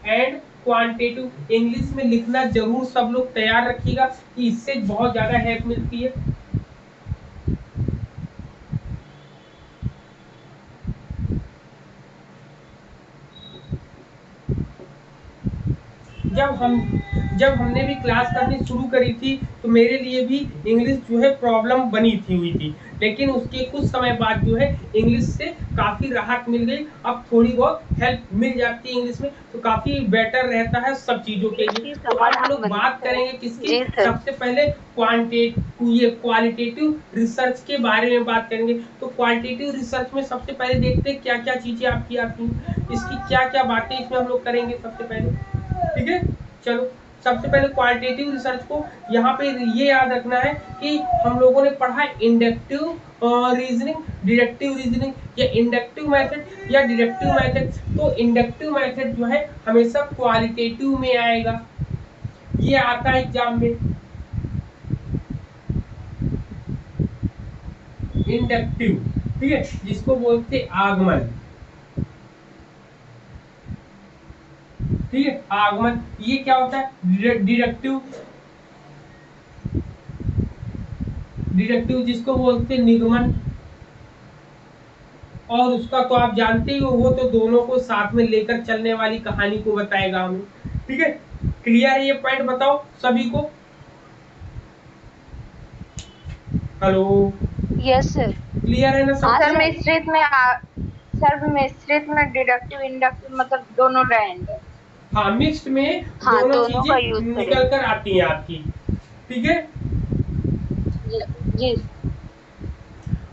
एंड क्वांटिटेटिव इंग्लिश में लिखना जरूर सब लोग तैयार रखिएगा कि इससे बहुत ज्यादा हेल्प मिलती है। जब हमने भी क्लास करनी शुरू करी थी तो मेरे लिए भी इंग्लिश जो है प्रॉब्लम हुई थी, लेकिन उसके कुछ समय बाद जो है इंग्लिश से काफी राहत मिल गई। अब थोड़ी बहुत हेल्प मिल जाती है इंग्लिश में, तो काफी बेटर रहता है सब चीजों के लिए। तो आज हम लोग बात करेंगे किसकी, सबसे पहले क्वालिटेटिव रिसर्च के बारे में बात करेंगे। तो क्वालिटेटिव रिसर्च में सबसे पहले देखते हैं क्या क्या चीजें आपकी आती हैं, इसकी क्या क्या बातें इसमें हम लोग करेंगे सबसे पहले, ठीक है। चलो सबसे पहले क्वालिटेटिव रिसर्च को यहाँ पे ये याद रखना है कि हम लोगों ने पढ़ा इंडक्टिव रीजनिंग, डिडक्टिव रीजनिंग, या इंडक्टिव मेथड या डिडक्टिव मेथड। तो इंडक्टिव मेथड जो है हमेशा क्वालिटेटिव में आएगा, ये आता है एग्जाम में, इंडक्टिव, ठीक है, जिसको बोलते आगमन, ठीक है, आगमन। ये क्या होता है, डिडक्टिव जिसको बोलते निगमन, और उसका तो आप जानते ही हो, वो तो दोनों को साथ में लेकर चलने वाली कहानी को बताएगा हमें, ठीक है। क्लियर है ये पॉइंट, बताओ सभी को, हेलो,
यस सर,
क्लियर है ना सब?
सर मिश्रित में डिडक्टिव इंडक्टिव मतलब दोनों रहेंगे।
हाँ, मिक्स्ड में
हाँ,
दोनों
दोनों का यूज
चीजें निकल कर आती हैं आपकी, ठीक है।
जी।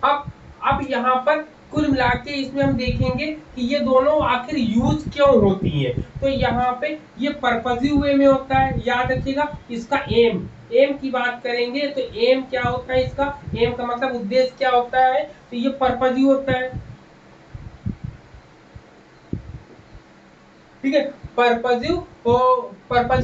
अब यहाँ पर कुल मिला के इसमें हम देखेंगे कि ये दोनों आखिर यूज क्यों होती हैं। तो यहाँ पे ये पर्पसिव वे में होता है, याद रखिएगा। इसका एम की बात करेंगे तो एम क्या होता है, इसका एम का मतलब उद्देश्य क्या होता है, तो ये पर्पसिव होता है, ठीक है। पर्पसिव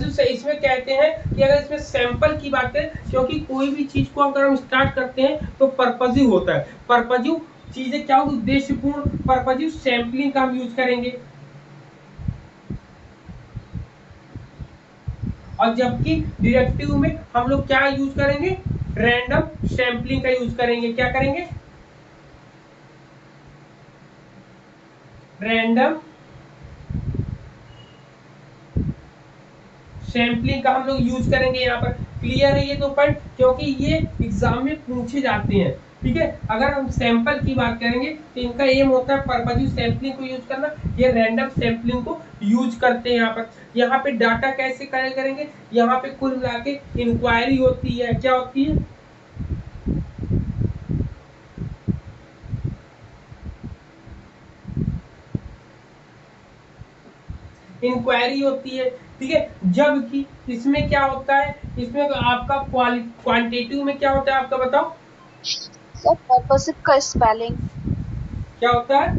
से इसमें कहते हैं कि अगर इसमें सैंपल की बात करें, क्योंकि कोई भी चीज को अगर हम स्टार्ट करते हैं तो पर्पसिव होता है। पर्पसिव चीजें क्या होगी, उद्देश्यपूर्ण। पर्पसिव सैंपलिंग का हम यूज करेंगे, और जबकि डिडक्टिव में हम लोग क्या यूज करेंगे, रैंडम सैंपलिंग का यूज करेंगे। क्या करेंगे, रैंडम सैंपलिंग का हम लोग यूज करेंगे यहाँ पर। क्लियर है ये दो पॉइंट, क्योंकि ये एग्जाम में पूछे जाते हैं। ठीक है, अगर हम सैंपल की बात करेंगे तो इनका एम होता है पर्पजिव सैंपलिंग को यूज करना, ये रैंडम सैंपलिंग को यूज करते हैं। यहाँ पे डाटा कैसे करेंगे, यहाँ पे कुल मिला के इंक्वायरी होती है। क्या होती है? इंक्वायरी होती है। ठीक है, जबकि इसमें क्या होता है, इसमें आपका क्वांटिटेटिव में क्या होता है आपका बताओ
सर पर्पसिव का स्पेलिंग,
क्या होता है?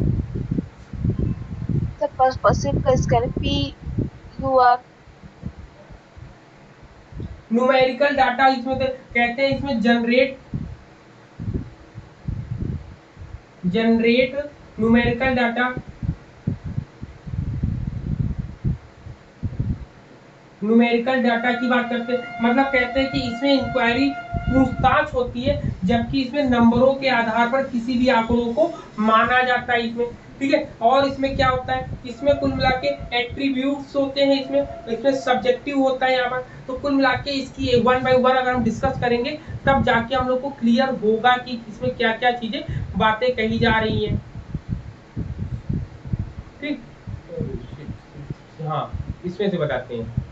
सर पर्पसिव का स्पेलिंग PUR।
न्यूमेरिकल डाटा इसमें तो कहते हैं, इसमें generate numerical data, numerical data की बात करते हैं, मतलब कहते हैं कि इसमें इंक्वायरी पूछताछ होती है, जबकि इसमें नंबरों के आधार पर किसी भी आंकड़ों को माना जाता है इसमें। ठीक है, और इसमें क्या होता है, इसमें कुल मिला के एट्रीब्यूट्स होते हैं, इसमें सब्जेक्टिव होता है यहाँ पर। तो कुल मिला के इसकी वन बाय वन अगर हम डिस्कस करेंगे तब जाके हम लोग को क्लियर होगा कि इसमें क्या क्या चीजें बातें कही जा रही हैं। ठीक, हाँ इसमें से बताते हैं।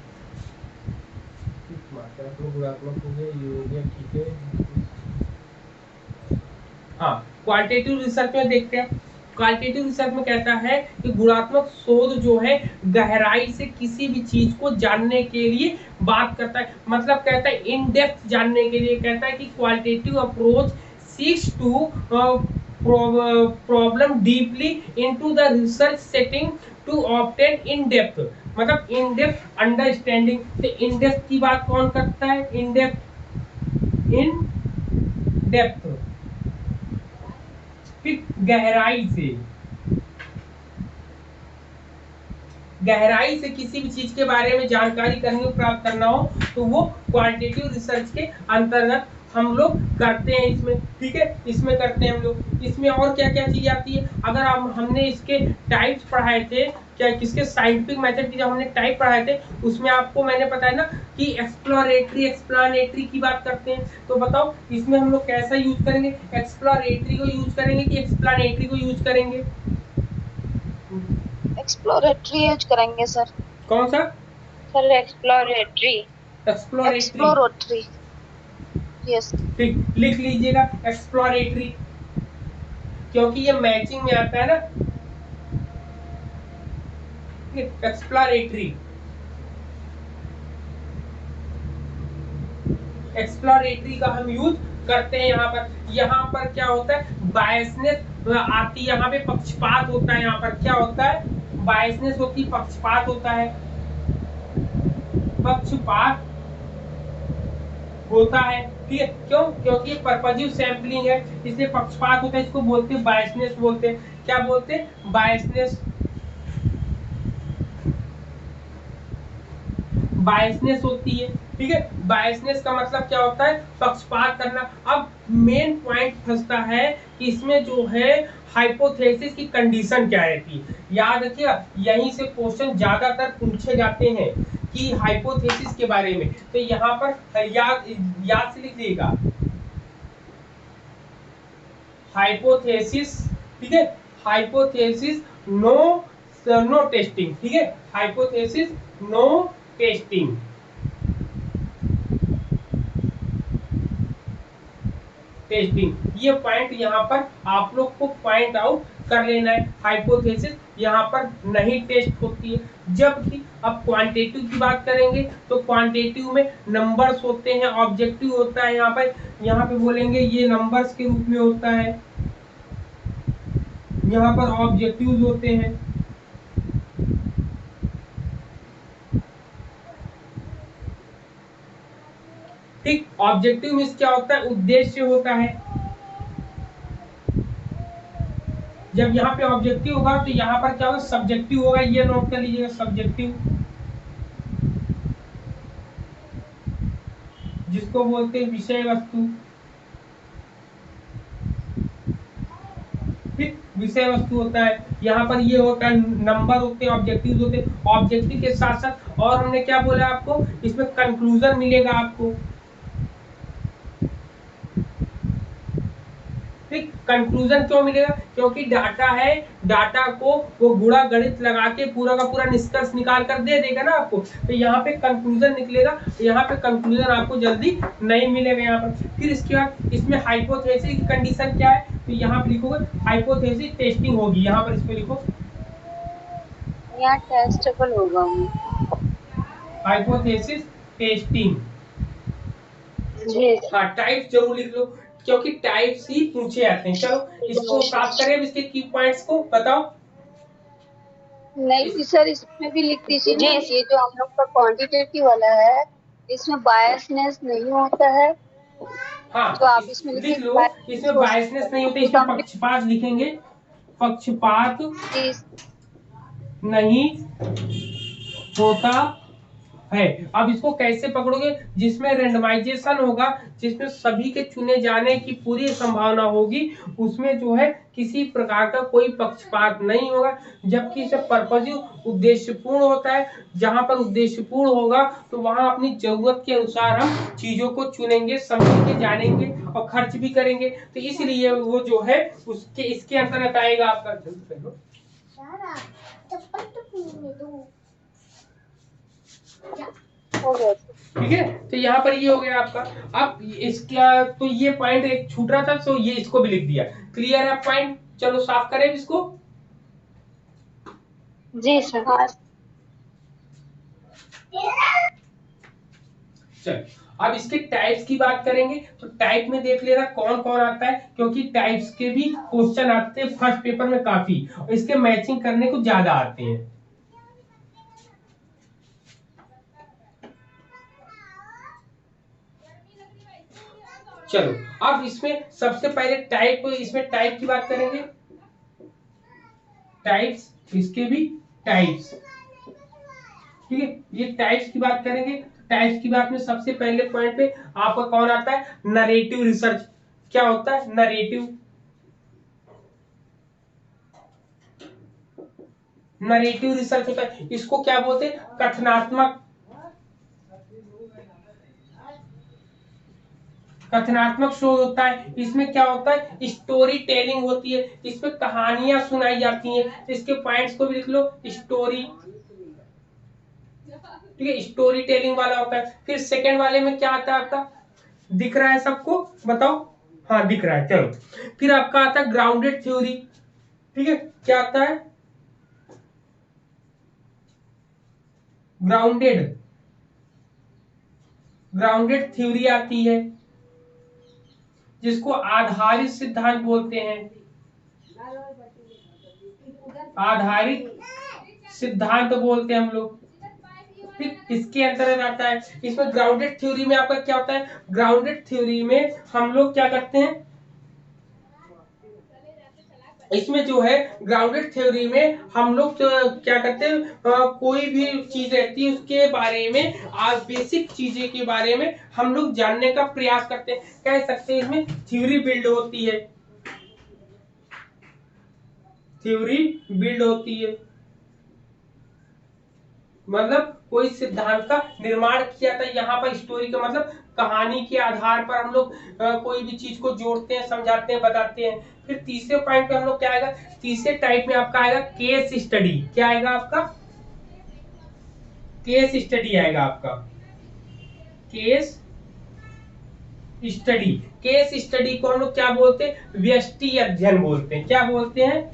गुणात्मक हो गया, ये हो गया, ठीक है। हाँ, क्वालिटेटिव रिसर्च में देखते हैं। क्वालिटेटिव रिसर्च में कहता है कि गुणात्मक शोध जो है गहराई से किसी भी चीज को जानने के लिए बात करता है, मतलब कहता है इन डेप्थ जानने के लिए। कहता है कि qualitative approach seeks to problem deeply into the research setting to obtain in depth, मतलब इन डेप्थ अंडरस्टैंडिंग। तो इन डेप्थ की बात कौन करता है? इन डेप्थ फिर गहराई से किसी भी चीज के बारे में जानकारी करनी हो, प्राप्त करना हो, तो वो क्वांटिटेटिव रिसर्च के अंतर्गत हम लोग करते हैं इसमें। ठीक है, इसमें करते हैं हम लोग। इसमें और क्या क्या चीज आती है, अगर हमने इसके टाइप्स पढ़ाए थे, क्या किसके साइंटिफिक मेथड की जब हमने टाइप पढ़ाए थे, उसमें आपको मैंने बताया ना कि एक्सप्लोरेटरी एक्सप्लानेटरी की बात करते हैं। तो बताओ इसमें हम लोग कैसा यूज करेंगे, एक्सप्लोरेटरी को यूज करेंगे कि एक्सप्लानेटरी को यूज करेंगे?
एक्सप्लोरेटरी यूज करेंगे सर।
कौन सा
सर? एक्सप्लोरेटरी।
Exploratory, yes.
ठीक, लिख लीजिएगा एक्सप्लोरेटरी, क्योंकि ये मैचिंग में आता है ना। एक्सप्लोरेटरी का हम यूज करते हैं। यहाँ पर क्या होता है, बायसनेस आती है, यहाँ पे पक्षपात होता है। यहाँ पर क्या होता है, बायसनेस होती, पक्षपात होता है, पक्षपात होता है। ठीक है, क्यों? क्योंकि ये पर्पजिव सैंपलिंग है, इसलिए पक्षपात होता है। इसको बोलते हैं बायसनेस, बोलते हैं क्या बोलते हैं? बायसनेस। बायसनेस होती है। ठीक है, बायसनेस का मतलब क्या होता है? पक्षपात करना। अब मेन पॉइंट फंसता है कि इसमें जो है हाइपोथेसिस की कंडीशन क्या रहती है। याद रखिएगा, यहीं से क्वेश्चन ज्यादातर पूछे जाते हैं कि हाइपोथेसिस के बारे में। तो यहाँ पर याद से लिख लीजिएगा हाइपोथेसिस। ठीक है, हाइपोथेसिस नो टेस्टिंग। ठीक है, हाइपोथेसिस नो टेस्टिंग। ये पॉइंट यहाँ पर आप लोग को पॉइंट आउट कर लेना है। हाइपोथेसिस यहाँ पर नहीं टेस्ट होती है। जबकि अब क्वांटिटेटिव की बात करेंगे तो क्वांटिटेटिव में नंबर्स होते हैं, ऑब्जेक्टिव होता है। यहाँ पे बोलेंगे ये नंबर्स के रूप में होता है, यहाँ पर ऑब्जेक्टिव्स होते हैं। ठीक, ऑब्जेक्टिव मींस क्या होता है? उद्देश्य होता है। जब यहाँ पे ऑब्जेक्टिव होगा तो यहाँ पर क्या होगा? सब्जेक्टिव होगा। ये नोट कर लीजिएगा, सब्जेक्टिव, जिसको बोलते हैं विषय वस्तु। ठीक, विषय वस्तु होता है। यहाँ पर ये होता है, नंबर होते हैं, ऑब्जेक्टिव होते हैं। ऑब्जेक्टिव के साथ साथ और हमने क्या बोला आपको, इसमें कंक्लूजन मिलेगा आपको। कंक्लूजन क्यों मिलेगा? क्योंकि डाटा है, डाटा को वो गुणा गणित लगा के पूरा का पूरा निष्कर्ष निकाल कर दे देगा ना आपको। तो यहाँ पे कंक्लूजन निकलेगा, यहाँ पे कंक्लूजन आपको जल्दी नहीं मिलेगा यहाँ पर। फिर इसके बाद इसमें हाइपोथेसिस की कंडीशन क्या है, तो यहाँ पे लिखोगे हाइपोथेसिस टेस्टिंग होगी, यहाँ पर इसमें लिखो
यहाँ टेस्टेबल होगा।
Hypothesis testing.
जी
हाँ, टाइप्स जरूर लिख लो, क्योंकि टाइप्स ही पूछे जाते हैं। चलो इसको साफ करें, इसके की पॉइंट्स को बताओ।
नहीं सर, इसमें भी लिख दीजिए ना, ये जो हम लोग का क्वांटिटेटिव वाला है इसमें बायसनेस नहीं होता है।
हाँ,
तो आप इसमें
लिख लो, इसमें बायसनेस नहीं होते, इसमें पक्षपात लिखेंगे, पक्षपात नहीं होता है। अब इसको कैसे पकड़ोगे? जिसमें रेंडमाइजेशन होगा, जिसमें सभी के चुने जाने की पूरी संभावना होगी, उसमें जो है किसी प्रकार का कोई पक्षपात नहीं होगा, जबकि इसे पर्पजिव उद्देश्यपूर्ण होता है। जहां पर उद्देश्यपूर्ण होगा तो वहां अपनी जरूरत के अनुसार हम चीजों को चुनेंगे, समझेंगे, जानेंगे और खर्च भी करेंगे। तो इसलिए वो जो है उसके इसके अंतर्गत आएगा आपका। ठीक है, तो यहाँ पर ये हो गया आपका। अब इसका तो ये पॉइंट एक छूट रहा था, तो ये इसको भी लिख दिया। क्लियर है पॉइंट? चलो साफ करें इसको।
जी सर। हाँ
चल, अब इसके टाइप्स की बात करेंगे, तो टाइप में देख लेना कौन कौन आता है, क्योंकि टाइप्स के भी क्वेश्चन आते हैं फर्स्ट पेपर में काफी, और इसके मैचिंग करने को ज्यादा आते हैं। चलो, अब इसमें सबसे पहले टाइप, इसमें टाइप की बात करेंगे। टाइप्स, इसके भी टाइप्स, ठीक है, ये टाइप्स की बात करेंगे। टाइप्स की बात में सबसे पहले पॉइंट पे आपका कौन आता है? Narrative research. क्या होता है नरेटिव? नरेटिव रिसर्च होता है, इसको क्या बोलते हैं? कथनात्मक, कथनात्मक शोध होता है। इसमें क्या होता है? स्टोरी टेलिंग होती है, इसमें कहानियां सुनाई जाती हैं। इसके पॉइंट्स को भी लिख लो, स्टोरी, ठीक है, स्टोरी टेलिंग वाला होता है। फिर सेकंड वाले में क्या आता है आपका? दिख रहा है सबको? बताओ। हाँ दिख रहा है, चलो। फिर आपका आता है ग्राउंडेड थ्योरी, ठीक है, क्या आता है? ग्राउंडेड, ग्राउंडेड थ्योरी आती है, जिसको आधारित सिद्धांत बोलते हैं। आधारित सिद्धांत बोलते हैं हम लोग, ठीक, इसके अंतर्गत आता है। इसमें ग्राउंडेड थ्योरी में आपका क्या होता है? ग्राउंडेड थ्योरी में हम लोग क्या करते हैं? इसमें जो है ग्राउंडेड थ्योरी में हम लोग तो क्या करते हैं, कोई भी चीज रहती है उसके बारे में, आज बेसिक चीजें के बारे में हम लोग जानने का प्रयास करते हैं। कह सकते हैं इसमें थ्योरी बिल्ड होती है, थ्योरी बिल्ड होती है, मतलब कोई सिद्धांत का निर्माण किया था। यहाँ पर स्टोरी का मतलब कहानी के आधार पर हम लोग कोई भी चीज को जोड़ते हैं, समझाते हैं, बताते हैं। फिर तीसरे पॉइंट पे हम लोग क्या आएगा? तीसरे टाइप में आपका आएगा केस स्टडी। क्या आएगा आपका? केस स्टडी आएगा आपका, केस स्टडी। केस स्टडी को हम लोग क्या बोलते हैं? व्यष्टि अध्ययन बोलते हैं। क्या बोलते हैं?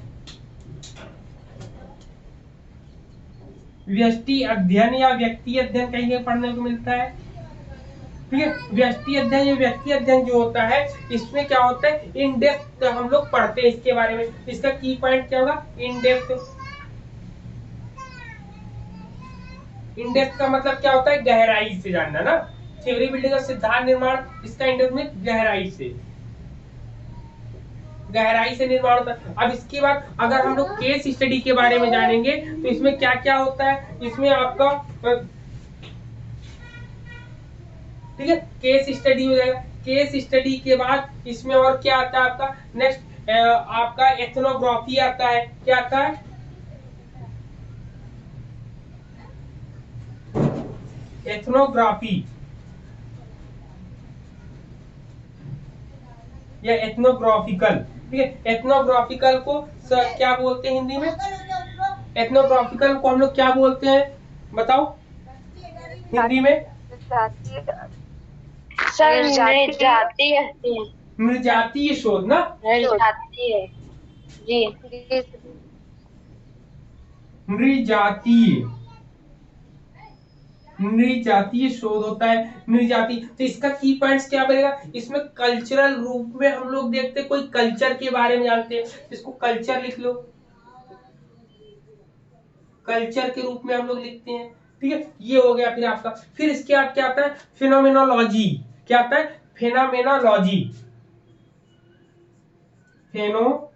व्यष्टि अध्ययन या व्यक्ति अध्ययन कहीं पढ़ने को मिलता है, ठीक है। व्यष्टि अध्ययन या व्यक्ति अध्ययन जो होता है, इसमें क्या होता है? इन डेप्थ हम लोग पढ़ते हैं इसके बारे में। इसका की पॉइंट क्या होगा? In depth. इन डेप्थ का मतलब क्या होता है? गहराई से जानना ना। थ्योरी बिल्डिंग का सिद्धांत निर्माण, इसका इन डेप्थ में गहराई से, गहराई से निर्माण होता है। अब इसके बाद अगर हम लोग केस स्टडी के बारे में जानेंगे तो इसमें क्या क्या होता है? इसमें आपका, ठीक है, केस स्टडी हो जाएगा। केस स्टडी के बाद इसमें और क्या आता है आपका? नेक्स्ट आपका एथनोग्राफी आता है। क्या आता है? एथनोग्राफी या एथनोग्राफिकल, ठीक है। एथनोग्राफिकल को क्या बोलते हैं हिंदी में? एथनोग्राफिकल को हम लोग क्या बोलते हैं बताओ हिंदी में?
सर निर्जातीय
निर्जातीय शोध ना?
निर्जातीय जी
नृजातीय नृजातीय शोध होता है। नृजातीय, तो इसका की पॉइंट्स क्या बनेगा? इसमें कल्चरल रूप में हम लोग देखते कोई कल्चर के बारे में जानते हैं, इसको कल्चर लिख लो, कल्चर के रूप में हम लोग लिखते हैं। ठीक है, ये हो गया फिर आपका। फिर इसके बाद क्या आता है? फिनोमेनोलॉजी। क्या आता है? फेनोमेनोलॉजी। Phenomenological,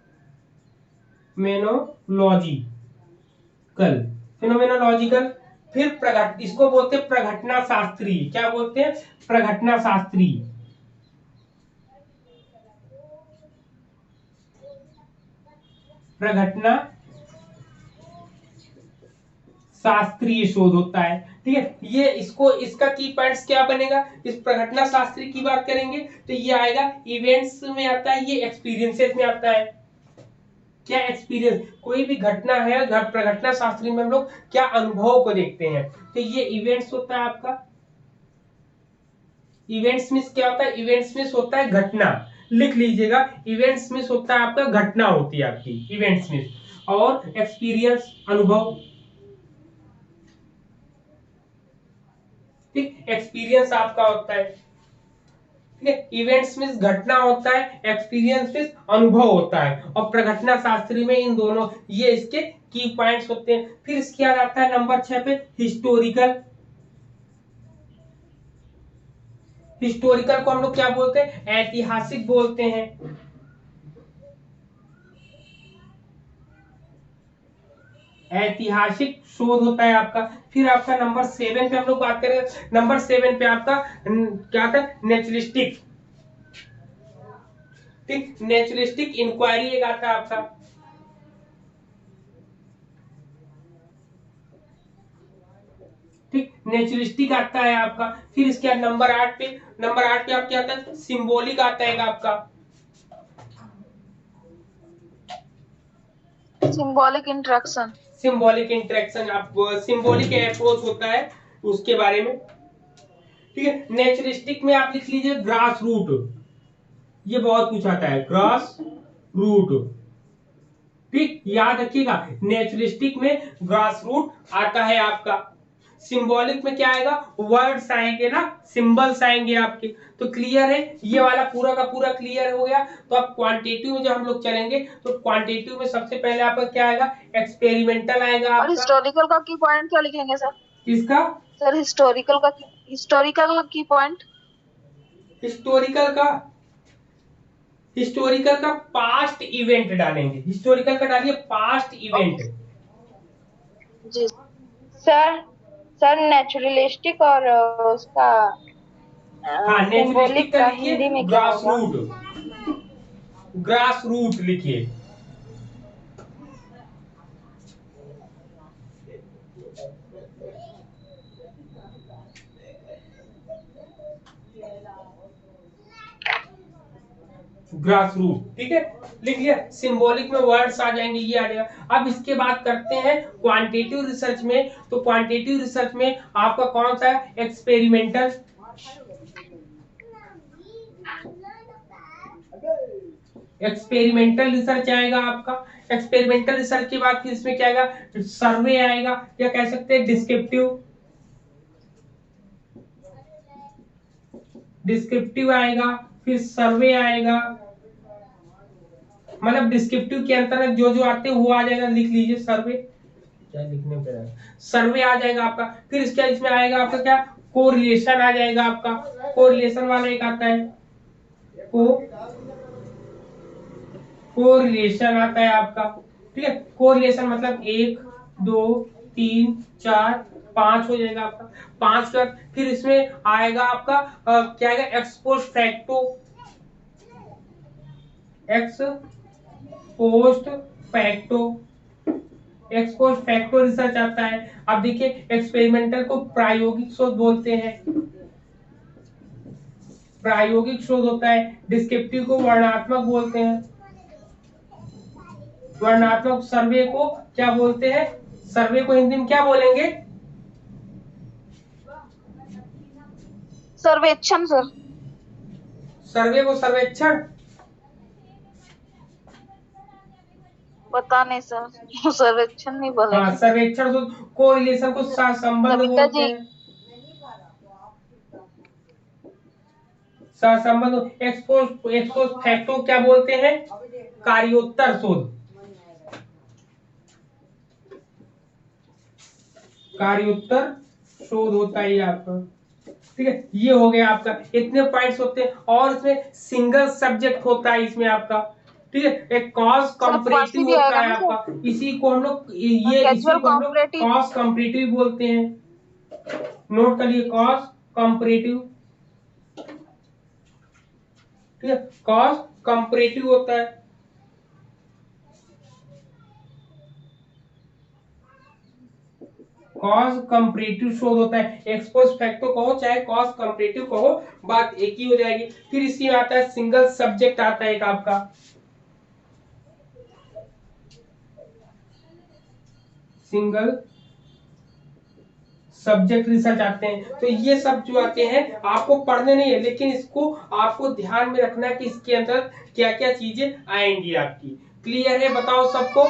phenomenological. फिर इसको बोलते हैं प्रघटना शास्त्री। क्या बोलते हैं? प्रघटना शास्त्री। प्रघटना शास्त्रीय शोध होता है। ठीक है, ये इसका की पॉइंट्स क्या बनेगा? इस प्रघटना शास्त्री की बात करेंगे तो ये आएगा इवेंट्स में आता है, ये एक्सपीरियंसेस में आता है। क्या एक्सपीरियंस? कोई भी घटना है, प्रघटना शास्त्री में हम लोग क्या अनुभव को देखते हैं, तो ये इवेंट्स होता है आपका। इवेंट्स मींस क्या होता है? इवेंट्स मींस होता है घटना, लिख लीजिएगा। इवेंट्स मींस होता है आपका घटना होती है आपकी, इवेंट्स मींस। और एक्सपीरियंस अनुभव। ठीक, एक्सपीरियंस आपका होता है। ठीक है, इवेंट्स मींस घटना होता है, एक्सपीरियंस मींस अनुभव होता है। और प्रघटना शास्त्री में इन दोनों, ये इसके की पॉइंट्स होते हैं। फिर इसके बाद आता है नंबर 6 पे हिस्टोरिकल। हिस्टोरिकल को हम लोग क्या बोलते हैं? ऐतिहासिक बोलते हैं। ऐतिहासिक शोध होता है आपका। फिर आपका नंबर 7 पे हम लोग बात करें, नंबर 7 पे आपका क्या था? नेचुरलिस्टिक। ठीक, नेचुरलिस्टिक इंक्वायरी एक आता है आपका। ठीक, नेचुरलिस्टिक आता है आपका। फिर इसके बाद नंबर 8 पे, नंबर 8 पे आप क्या आता है? सिंबॉलिक आता है आपका।
Symbolic interaction.
सिंबॉलिक इंटरेक्शन, आप सिंबॉलिक अप्रोच होता है उसके बारे में। ठीक है, नेचुरलिस्टिक में आप लिख लीजिए ग्रास रूट। ये बहुत कुछ आता है, ग्रास रूट। ठीक, याद रखिएगा, नेचुरलिस्टिक में ग्रास रूट आता है आपका। सिंबॉलिक में क्या आएगा? वर्ड्स आएंगे ना, सिंबल्स आएंगे आपके। तो क्लियर है, ये वाला पूरा का पूरा क्लियर हो गया। तो अब क्वांटिटेटिव में जब हम लोग चलेंगे तो क्वांटिटेटिव में सबसे पहले आपका क्या आएगा? एक्सपेरिमेंटल आएगा
और
आपका।
हिस्टोरिकल का की पॉइंट क्या लिखेंगे सर?
किसका?
सर हिस्टोरिकल का की पॉइंट।
हिस्टोरिकल का पास्ट इवेंट डालेंगे। हिस्टोरिकल का डालिए पास्ट इवेंट।
जी
सर नेचुरलिस्टिक और उसका
हाँ, नेचुरलिस्टिक का
हिंदी
लिखिए
में क्या
ग्रास
होगा?
रूट। ग्रास रूट लिखिए। ग्रास रूट, ठीक है, लिख लिया। सिंबॉलिक में वर्ड्स आ जाएंगे, ये आ जाएगा। अब इसके बाद करते हैं क्वांटिटेटिव रिसर्च में। तो क्वांटिटेटिव रिसर्च में आपका कौन सा है? एक्सपेरिमेंटल। एक्सपेरिमेंटल रिसर्च आएगा आपका। एक्सपेरिमेंटल रिसर्च के बाद फिर इसमें क्या आएगा? सर्वे आएगा, या कह सकते हैं डिस्क्रिप्टिव। डिस्क्रिप्टिव आएगा, फिर सर्वे आएगा। मतलब डिस्क्रिप्टिव के अंतर्गत जो जो आते हैं वो आ जाएगा, लिख लीजिए सर्वे। क्या लिखने पे? सर्वे आ जाएगा आपका। फिर इसके इसमें आएगा आपका क्या? कोरिलेशन आ जाएगा आपका। कोरिलेशन वाला एक आता है, कोरिलेशन आता है आपका। ठीक है, कोरिलेशन मतलब 1 2 3 4 5 हो जाएगा आपका। 5 का फिर इसमें आएगा आपका क्या आएगा? Ex post facto. Ex post facto research आता है। अब देखिए, एक्सपेरिमेंटल को प्रायोगिक शोध बोलते हैं, प्रायोगिक शोध होता है। डिस्क्रिप्टिव को वर्णनात्मक बोलते हैं। वर्णनात्मक सर्वे को क्या बोलते हैं? सर्वे को हिंदी में क्या बोलेंगे?
सर्वेक्षण सर।
सर्वे को सर्वेक्षण?
पता नहीं सर, सर्वेक्षण नहीं बोलेंगे।
हाँ, सर्वेक्षण को कोरिलेशन को सहसंबंध
कविता
बोलते
जी।
हैं। सहसंबंध। एक्सपोज फैक्टो क्या बोलते हैं? कार्योत्तर शोध। कार्योत्तर शोध होता है ये आपका। ठीक है, ये हो गया आपका। इतने पॉइंट्स होते हैं और इसमें सिंगल सब्जेक्ट होता है इसमें आपका। ठीक है, एक कॉज कंपैरेटिव होता है आपका। इसी को हम लोग कॉज कंपैरेटिव बोलते हैं। नोट करिए, कॉज कंपैरेटिव। ठीक है, कॉज कंपैरेटिव होता है। कॉज कंपैरेटिव शोध होता है। एक्सपोज फैक्टो कहो चाहे कॉज कंपैरेटिव कहो, बात एक ही हो जाएगी। फिर इसी में आता है सिंगल सब्जेक्ट आता है एक आपका। सिंगल सब्जेक्ट रिसर्च आते हैं। तो ये सब जो आते हैं आपको पढ़ने नहीं है, लेकिन इसको आपको ध्यान में रखना है कि इसके अंदर क्या क्या चीजें आएंगी आपकी। क्लियर है? बताओ सबको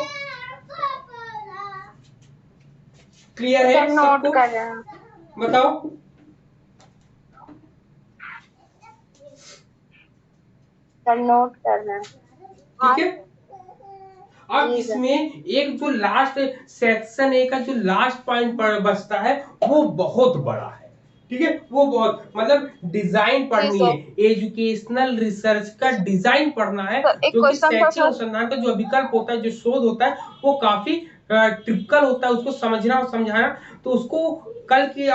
क्लियर है?
नोट कर रहे हैं।
बताओ।
सर नोट कर रहे हैं।
ठीक है, अब इसमें एक जो लास्ट सेक्शन ए का जो लास्ट पॉइंट बचता है वो बहुत बड़ा है। ठीक है, वो बहुत मतलब डिजाइन पढ़नी है, एजुकेशनल रिसर्च का डिजाइन पढ़ना है। क्योंकि शैक्षिक अनुसंधान का जो विकल्प होता है, जो शोध होता है, वो काफी ट्रिपिकल होता है। उसको समझना और समझाना, तो उसको कल की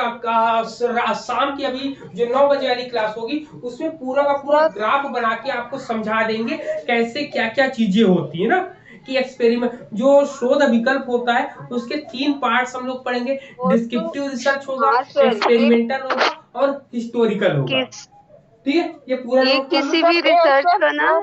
शाम की अभी जो 9 बजे वाली क्लास होगी उसमें पूरा का पूरा ग्राफ बना के आपको समझा देंगे कैसे क्या क्या चीजें होती है ना। कि एक्सपेरिमेंट जो शोध विकल्प होता है उसके 3 पार्ट्स हम लोग पढ़ेंगे। डिस्क्रिप्टिव रिसर्च होगा, एक्सपेरिमेंटल होगा और हिस्टोरिकल होगा। ठीक है, ये पूरा
ये किसी भी रिसर्च का ना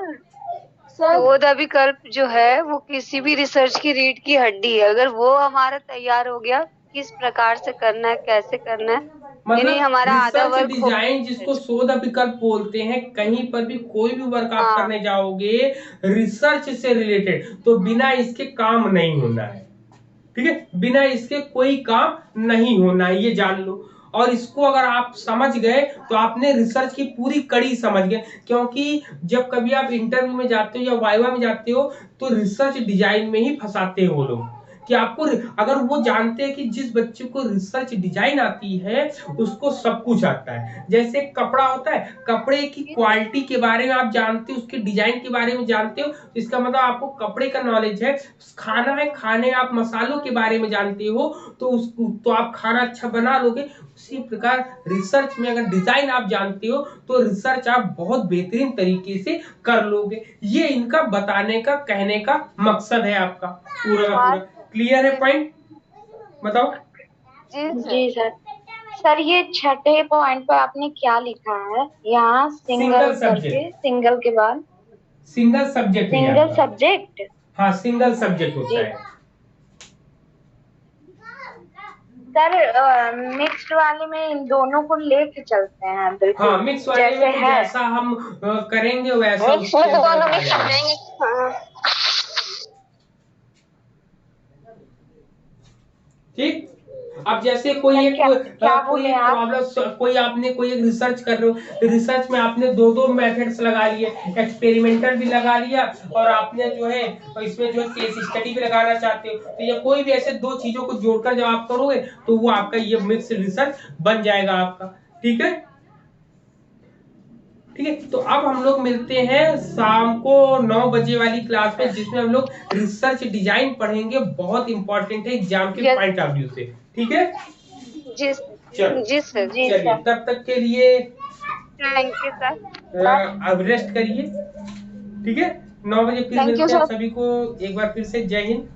शोध विकल्प जो है वो किसी भी रिसर्च की रीढ़ की हड्डी है। अगर वो हमारा तैयार हो गया, किस प्रकार से करना है, कैसे करना है,
मतलब
हमारा आधा
रिसर्च
वर्क
डिजाइन जिसको शोध विकल्प बोलते हैं। कहीं पर भी कोई भी वर्क आप करने जाओगे रिसर्च से रिलेटेड, तो बिना इसके काम नहीं होना है। ठीक है, बिना इसके कोई काम नहीं होना है, ये जान लो। और इसको अगर आप समझ गए तो आपने रिसर्च की पूरी कड़ी समझ गए। क्योंकि जब कभी आप इंटरव्यू में जाते हो या वाइवा में जाते हो तो रिसर्च डिजाइन में ही फंसाते हो लोग। कि आपको अगर वो जानते हैं कि जिस बच्चे को रिसर्च डिजाइन आती है उसको सब कुछ आता है। जैसे कपड़ा होता है, कपड़े की क्वालिटी के बारे में आप जानते हो, उसके डिजाइन के बारे में जानते हो, इसका मतलब आपको कपड़े का नॉलेज है। खाना है, खाने आप मसालों के बारे में जानते हो, तो आप खाना अच्छा बना लोगे। उसी प्रकार रिसर्च में अगर डिजाइन आप जानते हो तो रिसर्च आप बहुत बेहतरीन तरीके से कर लोगे। ये इनका बताने का, कहने का मकसद है आपका पूरा का पूरा। क्लियर है पॉइंट? बताओ।
जी सर। सर ये छठे पॉइंट पे आपने क्या लिखा है यहाँ? सिंगल करके, सिंगल के बाद
सिंगल सब्जेक्ट।
Single subject?
हाँ, सिंगल सब्जेक्ट होता है
सर। मिक्स्ड वाले में इन दोनों को लेके चलते हैं बिल्कुल।
हाँ, मिक्स वाले में तो जैसा हम करेंगे वैसा उसके
दोनों मिक्स कर देंगे।
ठीक। अब जैसे कोई एक प्रॉब्लम, कोई एक रिसर्च कर रहे हो, रिसर्च में आपने दो मेथड्स लगा लिए, एक्सपेरिमेंटल भी लगा लिया और आपने जो है इसमें जो है केस स्टडी भी लगाना चाहते हो। तो ये कोई भी ऐसे 2 चीजों को जोड़कर जब आप करोगे तो वो आपका ये मिक्स रिसर्च बन जाएगा आपका। ठीक है, ठीक है। तो अब हम लोग मिलते हैं शाम को 9 बजे वाली क्लास में, जिसमें हम लोग रिसर्च डिजाइन पढ़ेंगे। बहुत इंपॉर्टेंट है एग्जाम के पॉइंट ऑफ व्यू से। ठीक है
जी सर।
चलिए, तब तक के लिए
थैंक यू सर।
अब रेस्ट करिए। ठीक है, 9 बजे फिर मिलते हैं। सभी को एक बार फिर से जय हिंद।